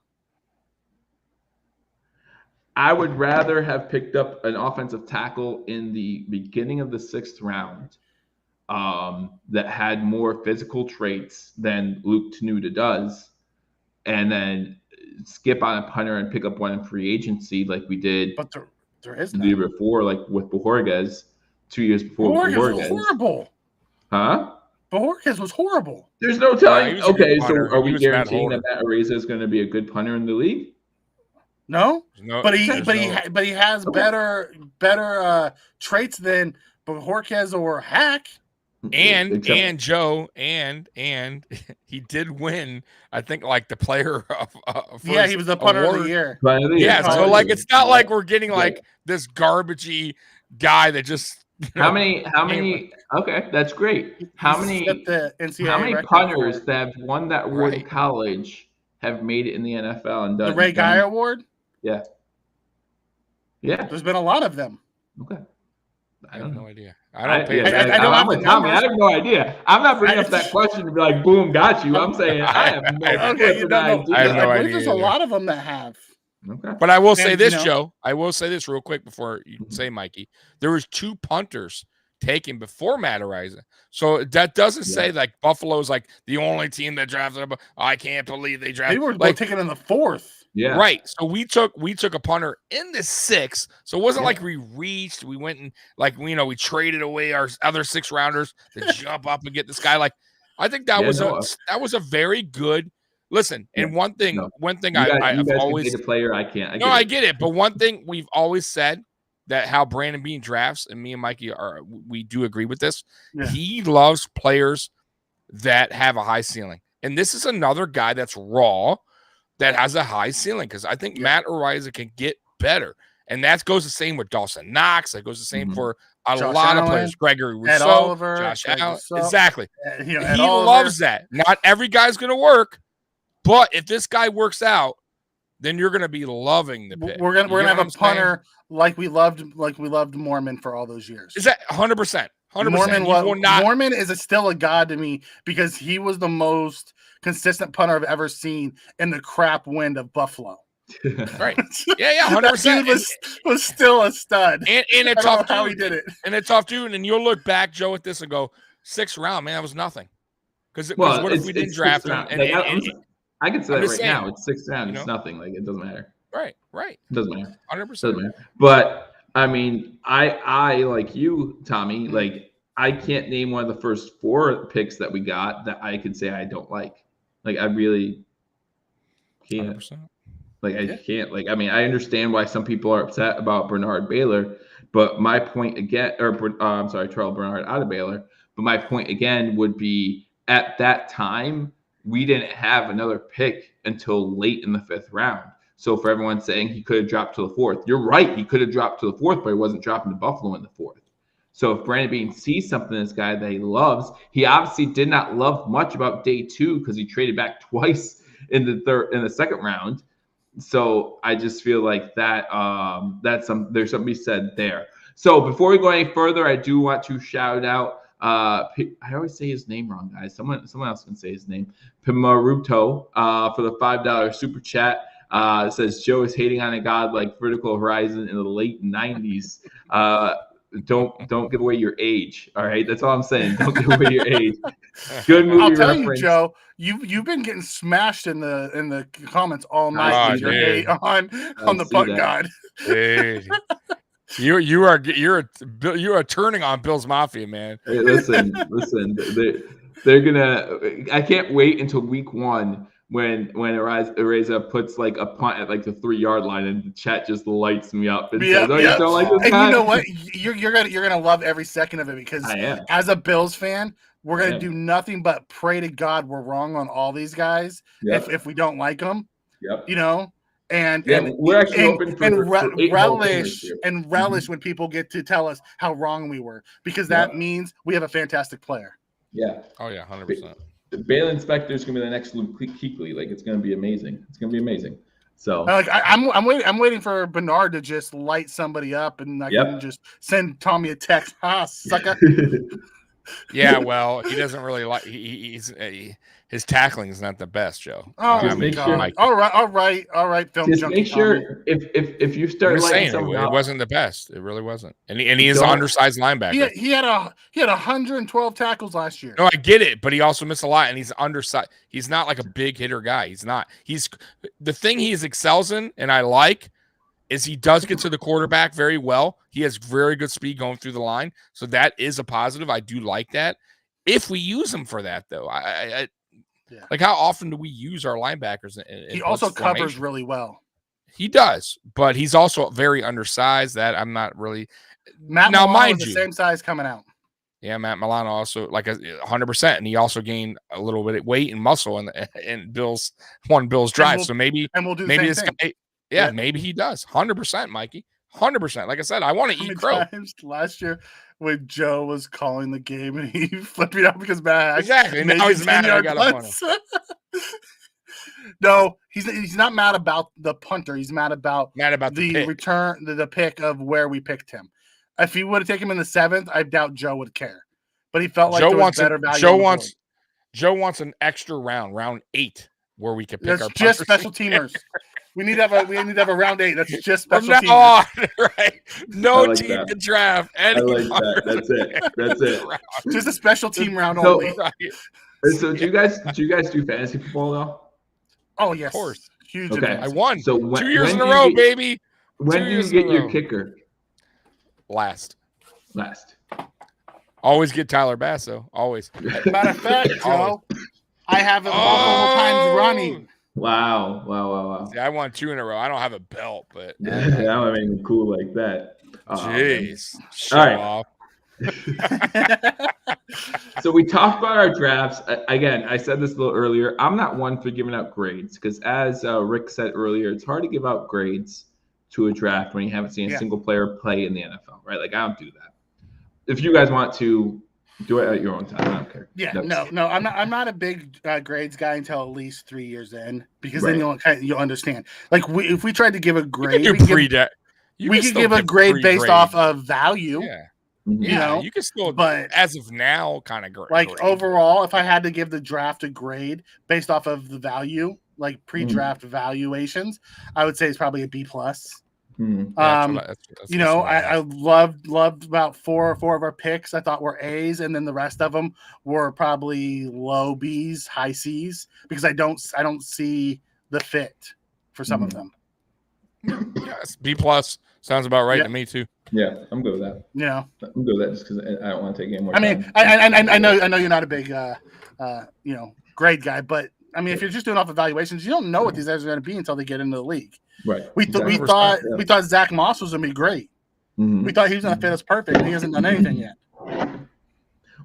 I would rather have picked up an offensive tackle in the beginning of the 6th round that had more physical traits than Luke Tenuta does, and then skip on a punter and pick up one in free agency like we did.
But there is
the year before, like with Bojorquez, 2 years before.
Bojorquez was horrible.
Huh?
Bojorquez was horrible.
There's no telling. Okay, so are we
was
guaranteeing that Matt Araiza is going to be a good punter in the league?
No, but he has better traits than Bojorquez or Hack.
And Joe and he did win, I think, like the player of
he was the punter of the year.
Yeah, so like it's not like we're getting like this garbagey guy that just
how many okay, that's great. How many punters that have won that award in college have made it in the NFL and done
the Ray Guy Award?
Yeah.
There's been a lot of them.
Okay.
I have no idea.
I'm with Tommy. I have no idea. I'm not bringing up that question to be like, boom, got you. I'm saying I have no idea.
I have no idea.
There's a lot of them that have.
Okay.
But I will say this, Joe. I will say this real quick before you say, Mikey. There was 2 punters taken before Matt Araiza. So that doesn't say like Buffalo's like the only team that drafted him. I can't believe they drafted.
They were
like
taken in the 4th.
Yeah.
Right. So we took a punter in the 6th. So it wasn't like we reached. We went and like we traded away our other 6 rounders to jump up and get this guy. Like I think that was a very good listen. And one thing I've always
a player I can't.
I get it. But one thing we've always said that how Brandon Bean drafts, and me and Mikey we do agree with this. Yeah. He loves players that have a high ceiling. And this is another guy that's raw that has a high ceiling because I think Matt Araiza can get better. And that goes the same with Dawson Knox. That goes the same for a lot of players. Gregory Rousseau,
Oliver,
Josh Allen. Exactly. He loves that. Not every guy's going to work, but if this guy works out, then you're going to be loving the pick.
We're gonna have a punter like we loved Mormon for all those years.
Is that 100%? 100%.
Mormon is still a god to me because he was the most consistent punter I've ever seen in the crap wind of Buffalo.
Right. Yeah, 100%.
was still a stud.
And a tough dude.
How he did it.
And a tough dude. And you'll look back, Joe, at this and go, 6th round, man, that was nothing. Because what if we didn't draft him?
I can say that right now. It's 6th round. It's nothing. Like it doesn't matter.
Right.
It doesn't matter.
100%.
Doesn't matter. But I mean, I like you, Tommy. Like I can't name one of the first 4 picks that we got that I could say I don't like. Like I really can't.
100%.
Like I can't. Like I mean, I understand why some people are upset about Bernard Baylor, but my point again, Terrel Bernard out of Baylor. But my point again would be at that time we didn't have another pick until late in the 5th round. So for everyone saying he could have dropped to the 4th, you're right. He could have dropped to the 4th, but he wasn't dropping to Buffalo in the 4th. So if Brandon Bean sees something in this guy that he loves, he obviously did not love much about day 2 because he traded back twice in the 2nd round. So I just feel like that there's something to be said there. So before we go any further, I do want to shout out. I always say his name wrong, guys. Someone else can say his name. Pimaruto for the $5 super chat. It says Joe is hating on a god like Vertical Horizon in the late 90s. Don't give away your age. All right, that's all I'm saying. Don't give away your age. Good movie
I'll tell
reference.
You, Joe. You've been getting smashed in the comments all night with your hate on the punt god.
Hey. You are turning on Bill's Mafia, man.
Hey, listen. They're gonna. I can't wait until week 1 when Araiza puts like a punt at like the 3-yard line, and the chat just lights me up and says, "Oh, you don't like this guy?"
And you know what? You're gonna love every second of it, because as a Bills fan, we're gonna do nothing but pray to God we're wrong on all these guys if we don't like them.
Yep.
You know. And
we're actually open for
relish when people get to tell us how wrong we were, because that means we have a fantastic player.
Yeah.
Oh yeah, 100%.
Baylon Spector is gonna be the next Luke Kuechly. Like, it's gonna be amazing. It's gonna be amazing. So
I'm waiting for Bernard to just light somebody up, and I can just send Tommy a text. Sucker.
Yeah, well, he doesn't really like. His tackling is not the best, Joe.
Oh, my God. All right. Film
just
junkie,
make sure if you start lighting someone
it wasn't the best. It really wasn't. And he is an undersized linebacker.
He had 112 tackles last year.
No, I get it, but he also missed a lot, and he's undersized. He's not like a big hitter guy. He's not. He's the thing he excels in, and I like, is he does get to the quarterback very well. He has very good speed going through the line, so that is a positive. I do like that. If we use him for that, though, like, how often do we use our linebackers?
He also covers really well.
He does, but he's also very undersized. That I'm not really.
Matt Milano mind you, the same size coming out.
Yeah, Matt Milano also like 100%, and he also gained a little bit of weight and muscle in Bill's drive. So maybe
we'll do
maybe this guy. Yeah, maybe he does. 100%, Mikey. 100%. Like I said, I want to eat crow.
Last year when Joe was calling the game and he flipped me out because Matt
exactly. Now he's mad. I got a
No, he's not mad about the punter. He's mad about the
pick.
Return, the pick of where we picked him. If he would have taken him in the 7th, I doubt Joe would care. But he felt like Joe wants better value.
Joe wants an extra round 8, where we could pick
That's
our
just special teamers. We need to have a round 8. That's just special teamers.
Right? No team can draft.
I like that. That's it.
Just a special team round only.
So do you guys do fantasy football now?
Oh yes,
of course.
Huge.
Okay.
Advance.
I won.
So
2 years in a row, baby.
When do you get your kicker?
Last.
Always get Tyler Basso. Always. Matter of fact, Joe, I have it multiple times running.
Wow.
See, I won 2 in a row. I don't have a belt, but
I'm even cool like that.
Jeez.
Show off. So we talked about our drafts. Again, I said this a little earlier. I'm not one for giving out grades because, as Rick said earlier, it's hard to give out grades to a draft when you haven't seen a single player play in the NFL, right? Like, I don't do that. If you guys want to do it at your own time, I don't care.
Yeah, no, I'm not a big grades guy until at least 3 years in, because then you'll understand. Like, if we tried to give a grade, we could give a grade based off of value.
Yeah.
You know,
you can still, but as of now, kind of
like overall, if I had to give the draft a grade based off of the value, like pre-draft valuations, I would say it's probably a B+. That's I loved about four of our picks. I thought were A's, and then the rest of them were probably low B's, high C's, because I don't see the fit for some of them.
Yes, B+ sounds about right to me too.
Yeah, I'm good with that.
Yeah,
I'm good with that just because I don't want to take any more.
I mean, I know you're not a big grade guy, but I mean, if you're just doing off evaluations, you don't know what these guys are going to be until they get into the league.
Right.
We thought Zach Moss was going to be great. Mm-hmm. We thought he was going to fit us perfect, and he hasn't done anything yet.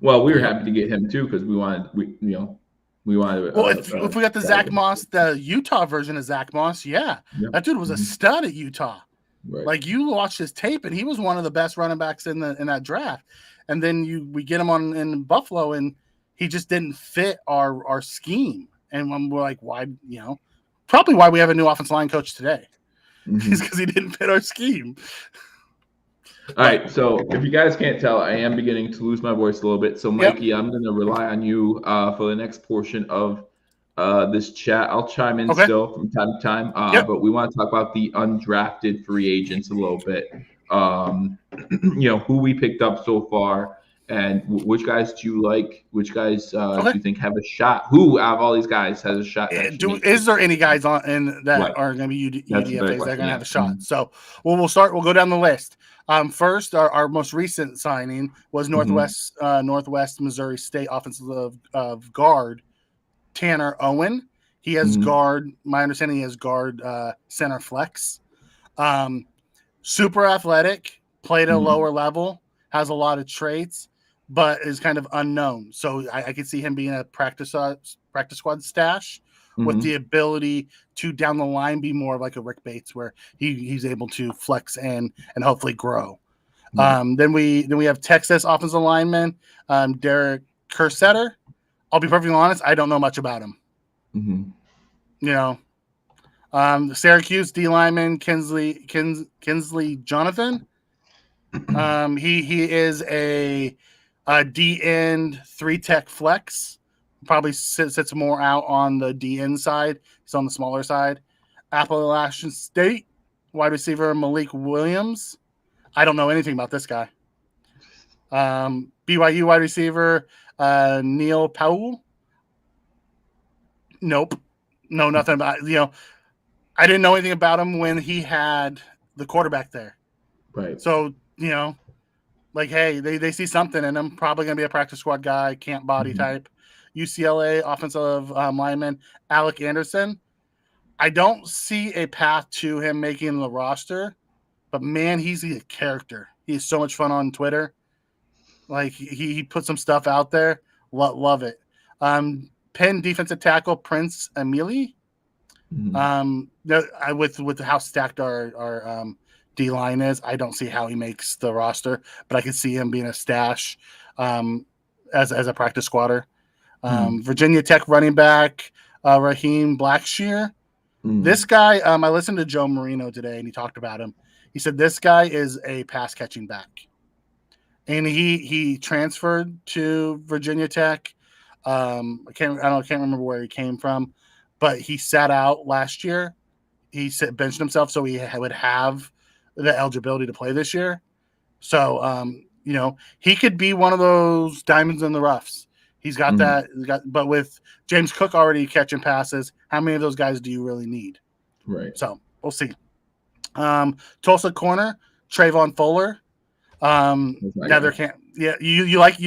Well, we were happy to get him too because we wanted. Well,
if we got the Zach Moss, the Utah version of Zach Moss, that dude was a stud at Utah.
Right.
Like, you watch his tape, and he was one of the best running backs in that draft. And then we get him in Buffalo, and he just didn't fit our scheme. And we're like, why? Probably why we have a new offensive line coach today, is because he didn't fit our scheme.
All right, so if you guys can't tell, I am beginning to lose my voice a little bit. So, Mikey, I'm going to rely on you for the next portion of this chat. I'll chime in still from time to time, but we want to talk about the undrafted free agents a little bit. Who we picked up so far, and which guys do you like? Which guys do you think have a shot? Who out of all these guys has a shot?
Is there any guys are going to be UDFAs that are going to have a shot? So we'll start. We'll go down the list. First, our most recent signing was Northwest Missouri State offensive guard Tanner Owen. He has guard. My understanding, he has guard center flex. Super athletic, played at a lower level, has a lot of traits, but is kind of unknown. So I could see him being a practice squad stash with the ability to down the line be more of like a Rick Bates, where he's able to flex in and hopefully grow. Then we have Texas offensive lineman Derek Kersetter. I'll be perfectly honest, I don't know much about him. You know, Syracuse D lineman Kinsley Jonathan. He is a D end 3-tech flex. Probably sits more out on the D end side. He's on the smaller side. Appalachian State wide receiver Malik Williams. I don't know anything about this guy. BYU wide receiver Neil Powell. Nope. No, nothing about, I didn't know anything about him when he had the quarterback there.
Right.
So, like, hey, they see something in him. Probably going to be a practice squad guy, camp body type. UCLA offensive lineman Alec Anderson. I don't see a path to him making the roster, but man, he's a character. He's so much fun on Twitter. Like, he put some stuff out there. Love it. Penn defensive tackle Prince Emili. With how stacked our D line is, I don't see how he makes the roster, but I can see him being a stash as a practice squatter. Virginia Tech running back Raheem Blackshear. This guy, I listened to Joe Marino today, and he talked about him. He said this guy is a pass catching back, and he transferred to Virginia Tech. I can't remember where he came from, but he sat out last year. He benched himself so he would have the eligibility to play this year. So, he could be one of those diamonds in the roughs. He's got that. But with James Cook already catching passes, how many of those guys do you really need?
Right.
So we'll see. Tulsa corner Trayvon Fuller. You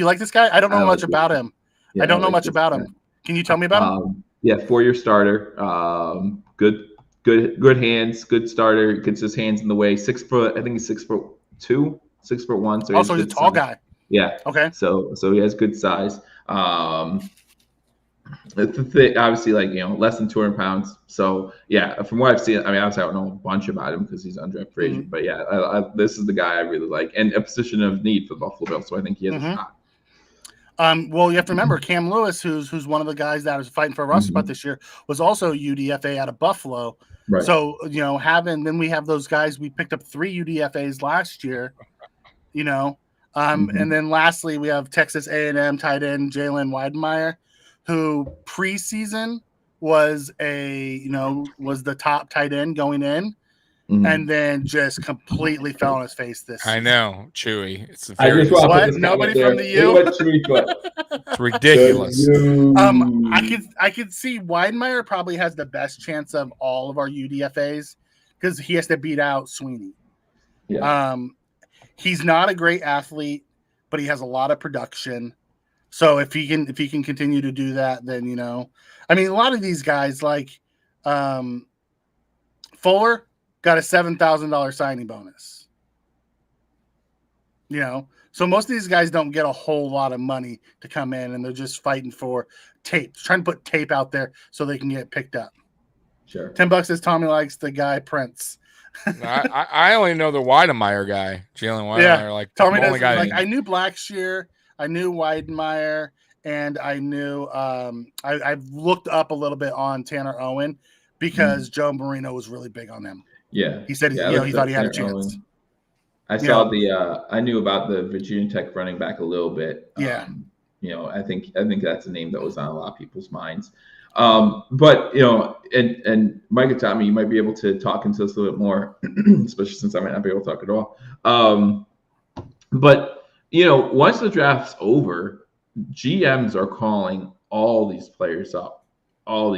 like this guy? I don't know much about him. Yeah, I don't know much about him. Can you tell me about him?
Yeah, 4-year starter. Good hands, good starter. Gets his hands in the way. 6 foot. I think he's 6'2", 6'1". So
he's a tall guy.
Yeah.
Okay.
So he has good size. Obviously, less than 200 pounds. So yeah, from what I've seen, I mean, obviously I don't know a bunch about him because he's undrafted free agent. But yeah, this is the guy I really like, and a position of need for the Buffalo Bills. So I think he has a shot.
Well, you have to remember Cam Lewis, who's one of the guys that was fighting for a roster spot this year, was also UDFA out of Buffalo. Right. So then we have those guys. We picked up 3 UDFAs last year. And then lastly we have Texas A&M tight end Jalen Weidemeyer, who preseason was was the top tight end going in. And then just completely fell on his face this season.
I know, Chewy. It's
nobody from the U.
It's ridiculous.
I could see Weidemeyer probably has the best chance of all of our UDFAs because he has to beat out Sweeney. Yeah. He's not a great athlete, but he has a lot of production. So if he can continue to do that, then I mean, a lot of these guys like Fuller got a $7,000 signing bonus. So most of these guys don't get a whole lot of money to come in, and they're just fighting for tape, trying to put tape out there so they can get picked up.
Sure.
$10 says Tommy likes the guy Prince.
I only know the Weidemeyer guy, Jalen Weidemeyer. Like
Tommy does. I knew Blackshear, I knew Weidemeyer, and I knew I've looked up a little bit on Tanner Owen because Joe Marino was really big on him.
Yeah,
he said he thought he had a chance.
I saw I knew about the Virginia Tech running back a little bit.
Yeah,
I think that's a name that was on a lot of people's minds. But and Mike and Tommy, you might be able to talk into this a little bit more, especially since I might not be able to talk at all. But once the draft's over, GMs are calling all these players up, and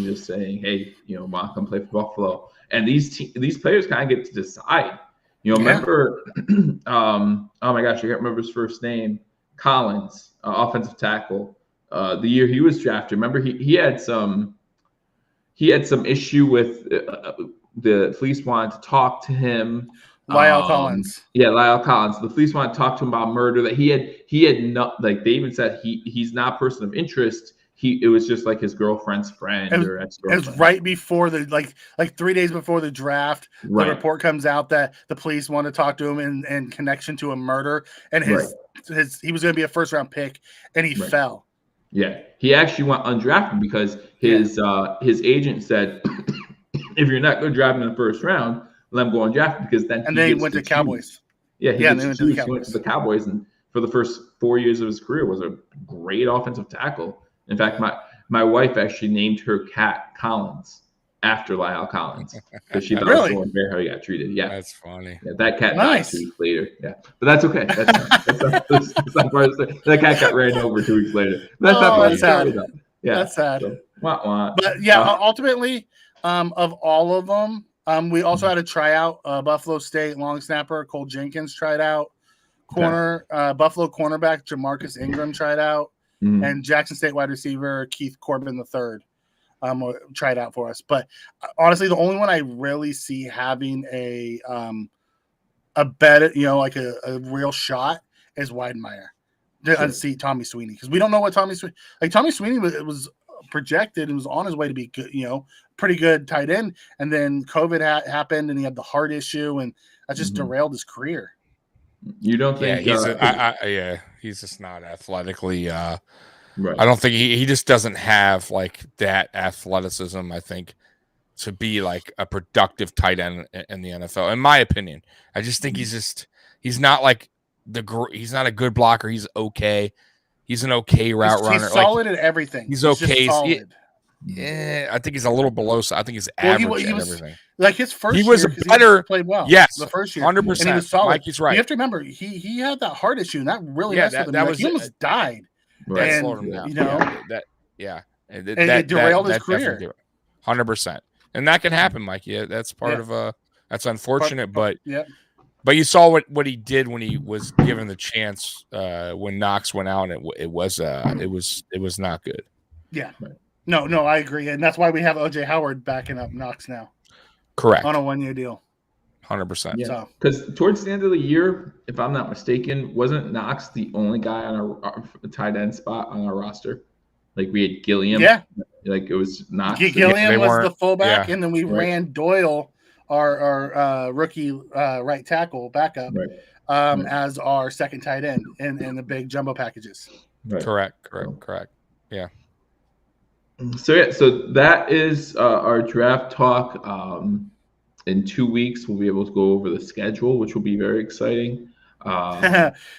just saying, hey, Ma, come play for Buffalo. And these players kind of get to decide. Remember, oh my gosh, I can't remember his first name. Collins, offensive tackle. The year he was drafted, remember he had some he had some issue with the police wanted to talk to him.
Lyle Collins.
Yeah, Lyle Collins. The police wanted to talk to him about murder. That he had not, like they even said he's not a person of interest. It was just like his girlfriend's friend or ex-girlfriend.
It was right before the like 3 days before the draft. Right. The report comes out that the police want to talk to him in connection to a murder, and he was going to be a first round pick, and he fell.
Yeah, he actually went undrafted because his agent said, if you're not going to draft him in the first round, let him go undrafted because then
he went to Cowboys.
Yeah, he went to the Cowboys, and for the first 4 years of his career was a great offensive tackle. In fact, my wife actually named her cat Collins after Lyle Collins because she thought it was going very how he got treated. Yeah,
that's funny.
Yeah, that cat died 2 weeks later. Yeah, but that's okay. That's not part of the story. That cat got ran over 2 weeks later. That's not part of the story. Yeah,
that's sad.
So, wah.
But yeah, ultimately, of all of them, we also had a tryout. Buffalo State long snapper Cole Jenkins tried out. Buffalo cornerback Jamarcus Ingram tried out. And Jackson State wide receiver Keith Corbin III tried out for us. But honestly, the only one I really see having a better, like a real shot is Weidenmeyer to unseat Tommy Sweeney, because we don't know what Tommy Sweeney was projected and was on his way to be good, pretty good tight end, and then COVID happened and he had the heart issue, and that just derailed his career.
You don't think?
He's just not athletically.
Right.
I don't think he just doesn't have like that athleticism, I think, to be like a productive tight end in the NFL. In my opinion, I just think he's not like he's not a good blocker. He's okay. He's an okay route runner.
He's solid at everything.
He's okay.
Solid.
I think he's a little below. I think he's average at everything.
Like his first
year, he was better.
He played well.
Yes,
the first year,
100%.
And he was solid.
Mikey's right.
You have to remember, he had that heart issue, and that really messed with him. He almost died.
Right.
And,
slowed him down.
And it derailed his career.
100%. And that can happen, Mikey. That's part of that's unfortunate, but
yeah.
But you saw what he did when he was given the chance when Knox went out. It was not good.
Yeah. Right. No, I agree, and that's why we have OJ Howard backing up Knox now.
Correct.
On a 1-year deal.
100%.
Yeah. Because towards the end of the year, if I'm not mistaken, wasn't Knox the only guy on our tight end spot on our roster? Like we had Gilliam.
Yeah.
Like it was Knox.
Gilliam was the fullback, and then we ran Doyle, our rookie right tackle backup, as our second tight end in the big jumbo packages.
Right. Correct. Yeah.
So that is our draft talk. In 2 weeks, we'll be able to go over the schedule, which will be very exciting.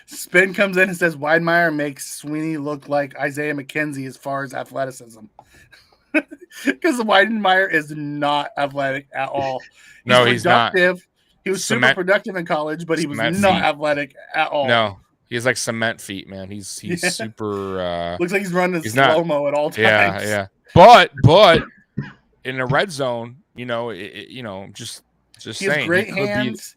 Spin comes in and says Weidenmeyer makes Sweeney look like Isaiah McKenzie as far as athleticism. Because Weidenmeyer is not athletic at all.
He's not.
He was super productive in college, but he was not athletic at all.
No. He's like cement feet, man. He's super.
Looks like he's running slow-mo at all times.
Yeah. But in the red zone, just
he has great hands.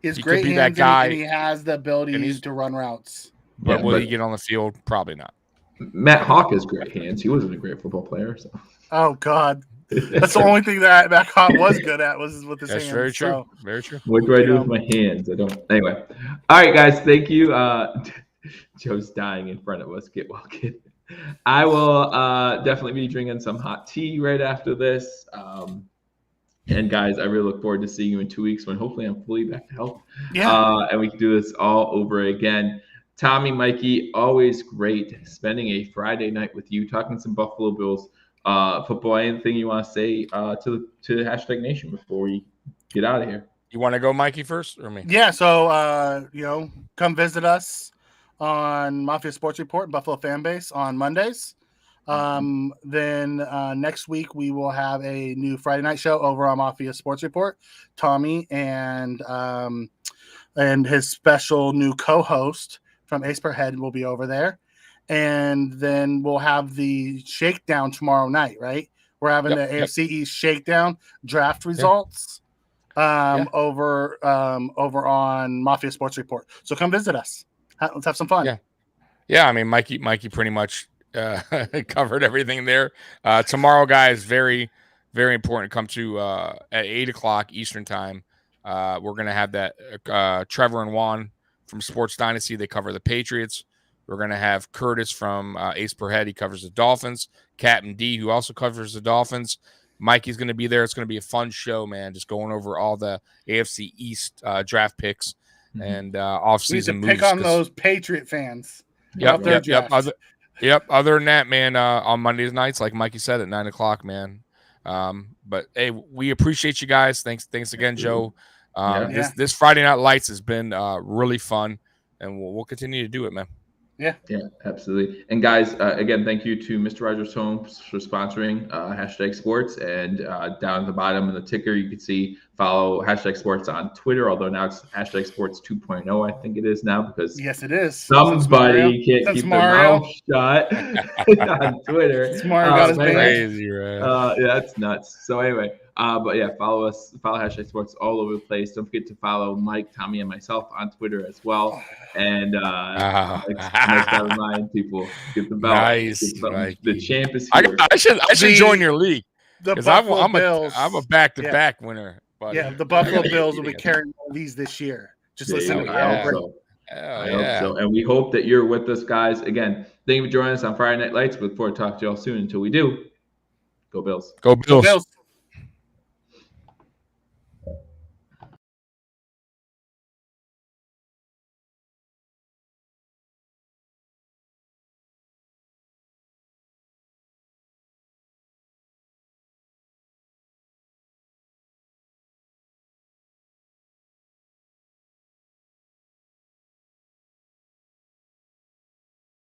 He has great hands, that guy, and he has the ability to run routes.
But will he get on the field? Probably not.
Matt Hawk has great hands. He wasn't a great football player. So.
Oh God, that's the only thing that Matt Hawk was good at was with his hands.
That's very true.
So,
very true.
What do I do with my hands? I don't. Anyway, all right, guys. Thank you. Joe's dying in front of us. Get well, kid. I will definitely be drinking some hot tea right after this. And guys, I really look forward to seeing you in 2 weeks when hopefully I'm fully back to health.
Yeah.
And we can do this all over again. Tommy, Mikey, always great spending a Friday night with you, talking some Buffalo Bills football. Anything you want to say to Hashtag Nation before we get out of here?
You want to go, Mikey, first or me?
Yeah. So, come visit us on Mafia Sports Report, Buffalo Fan Base on Mondays. Then next week we will have a new Friday night show over on Mafia Sports Report. Tommy and his special new co-host from Ace Per Head will be over there. And then we'll have the shakedown tomorrow night, right? We're having the AFC East shakedown draft results over on Mafia Sports Report. So come visit us. Let's have some fun.
Yeah. I mean, Mikey pretty much covered everything there. Tomorrow, guys, very very important. Come to at 8 o'clock Eastern time. We're going to have that Trevor and Juan from Sports Dynasty. They cover the Patriots. We're going to have Curtis from Ace Per Head. He covers the Dolphins. Captain D, who also covers the Dolphins. Mikey's going to be there. It's going to be a fun show, man. Just going over all the AFC East draft picks and offseason moves.
Pick on those Patriot fans.
Yep. Other than that, man, on Monday nights, like Mikey said, at 9 o'clock, man. But hey, we appreciate you guys. Thanks again, Joe. This Friday Night Lights has been really fun, and we'll continue to do it, man.
Yeah, absolutely. And guys, again, thank you to Mr. Rogers Homes for sponsoring Hashtag Sports. And down at the bottom of the ticker, you can see follow Hashtag Sports on Twitter, although now it's Hashtag Sports 2.0, I think it is now, because
yes, it is.
Somebody can't keep their mouth shut on Twitter.
Mario got his
crazy, right?
Yeah, that's nuts. So anyway, but yeah, follow Hashtag Sports all over the place. Don't forget to follow Mike, Tommy, and myself on Twitter as well. And next time remind people, get the belt.
Nice.
The champ is here.
I should join your league.
Because
I'm a back-to-back winner. Buddy.
Yeah, the Buffalo Bills will be carrying all these this year. Just listen to me.
I hope so. And we hope that you're with us, guys. Again, thank you for joining us on Friday Night Lights. We look forward to talking to you all soon. Until we do, go Bills.
Go Bills.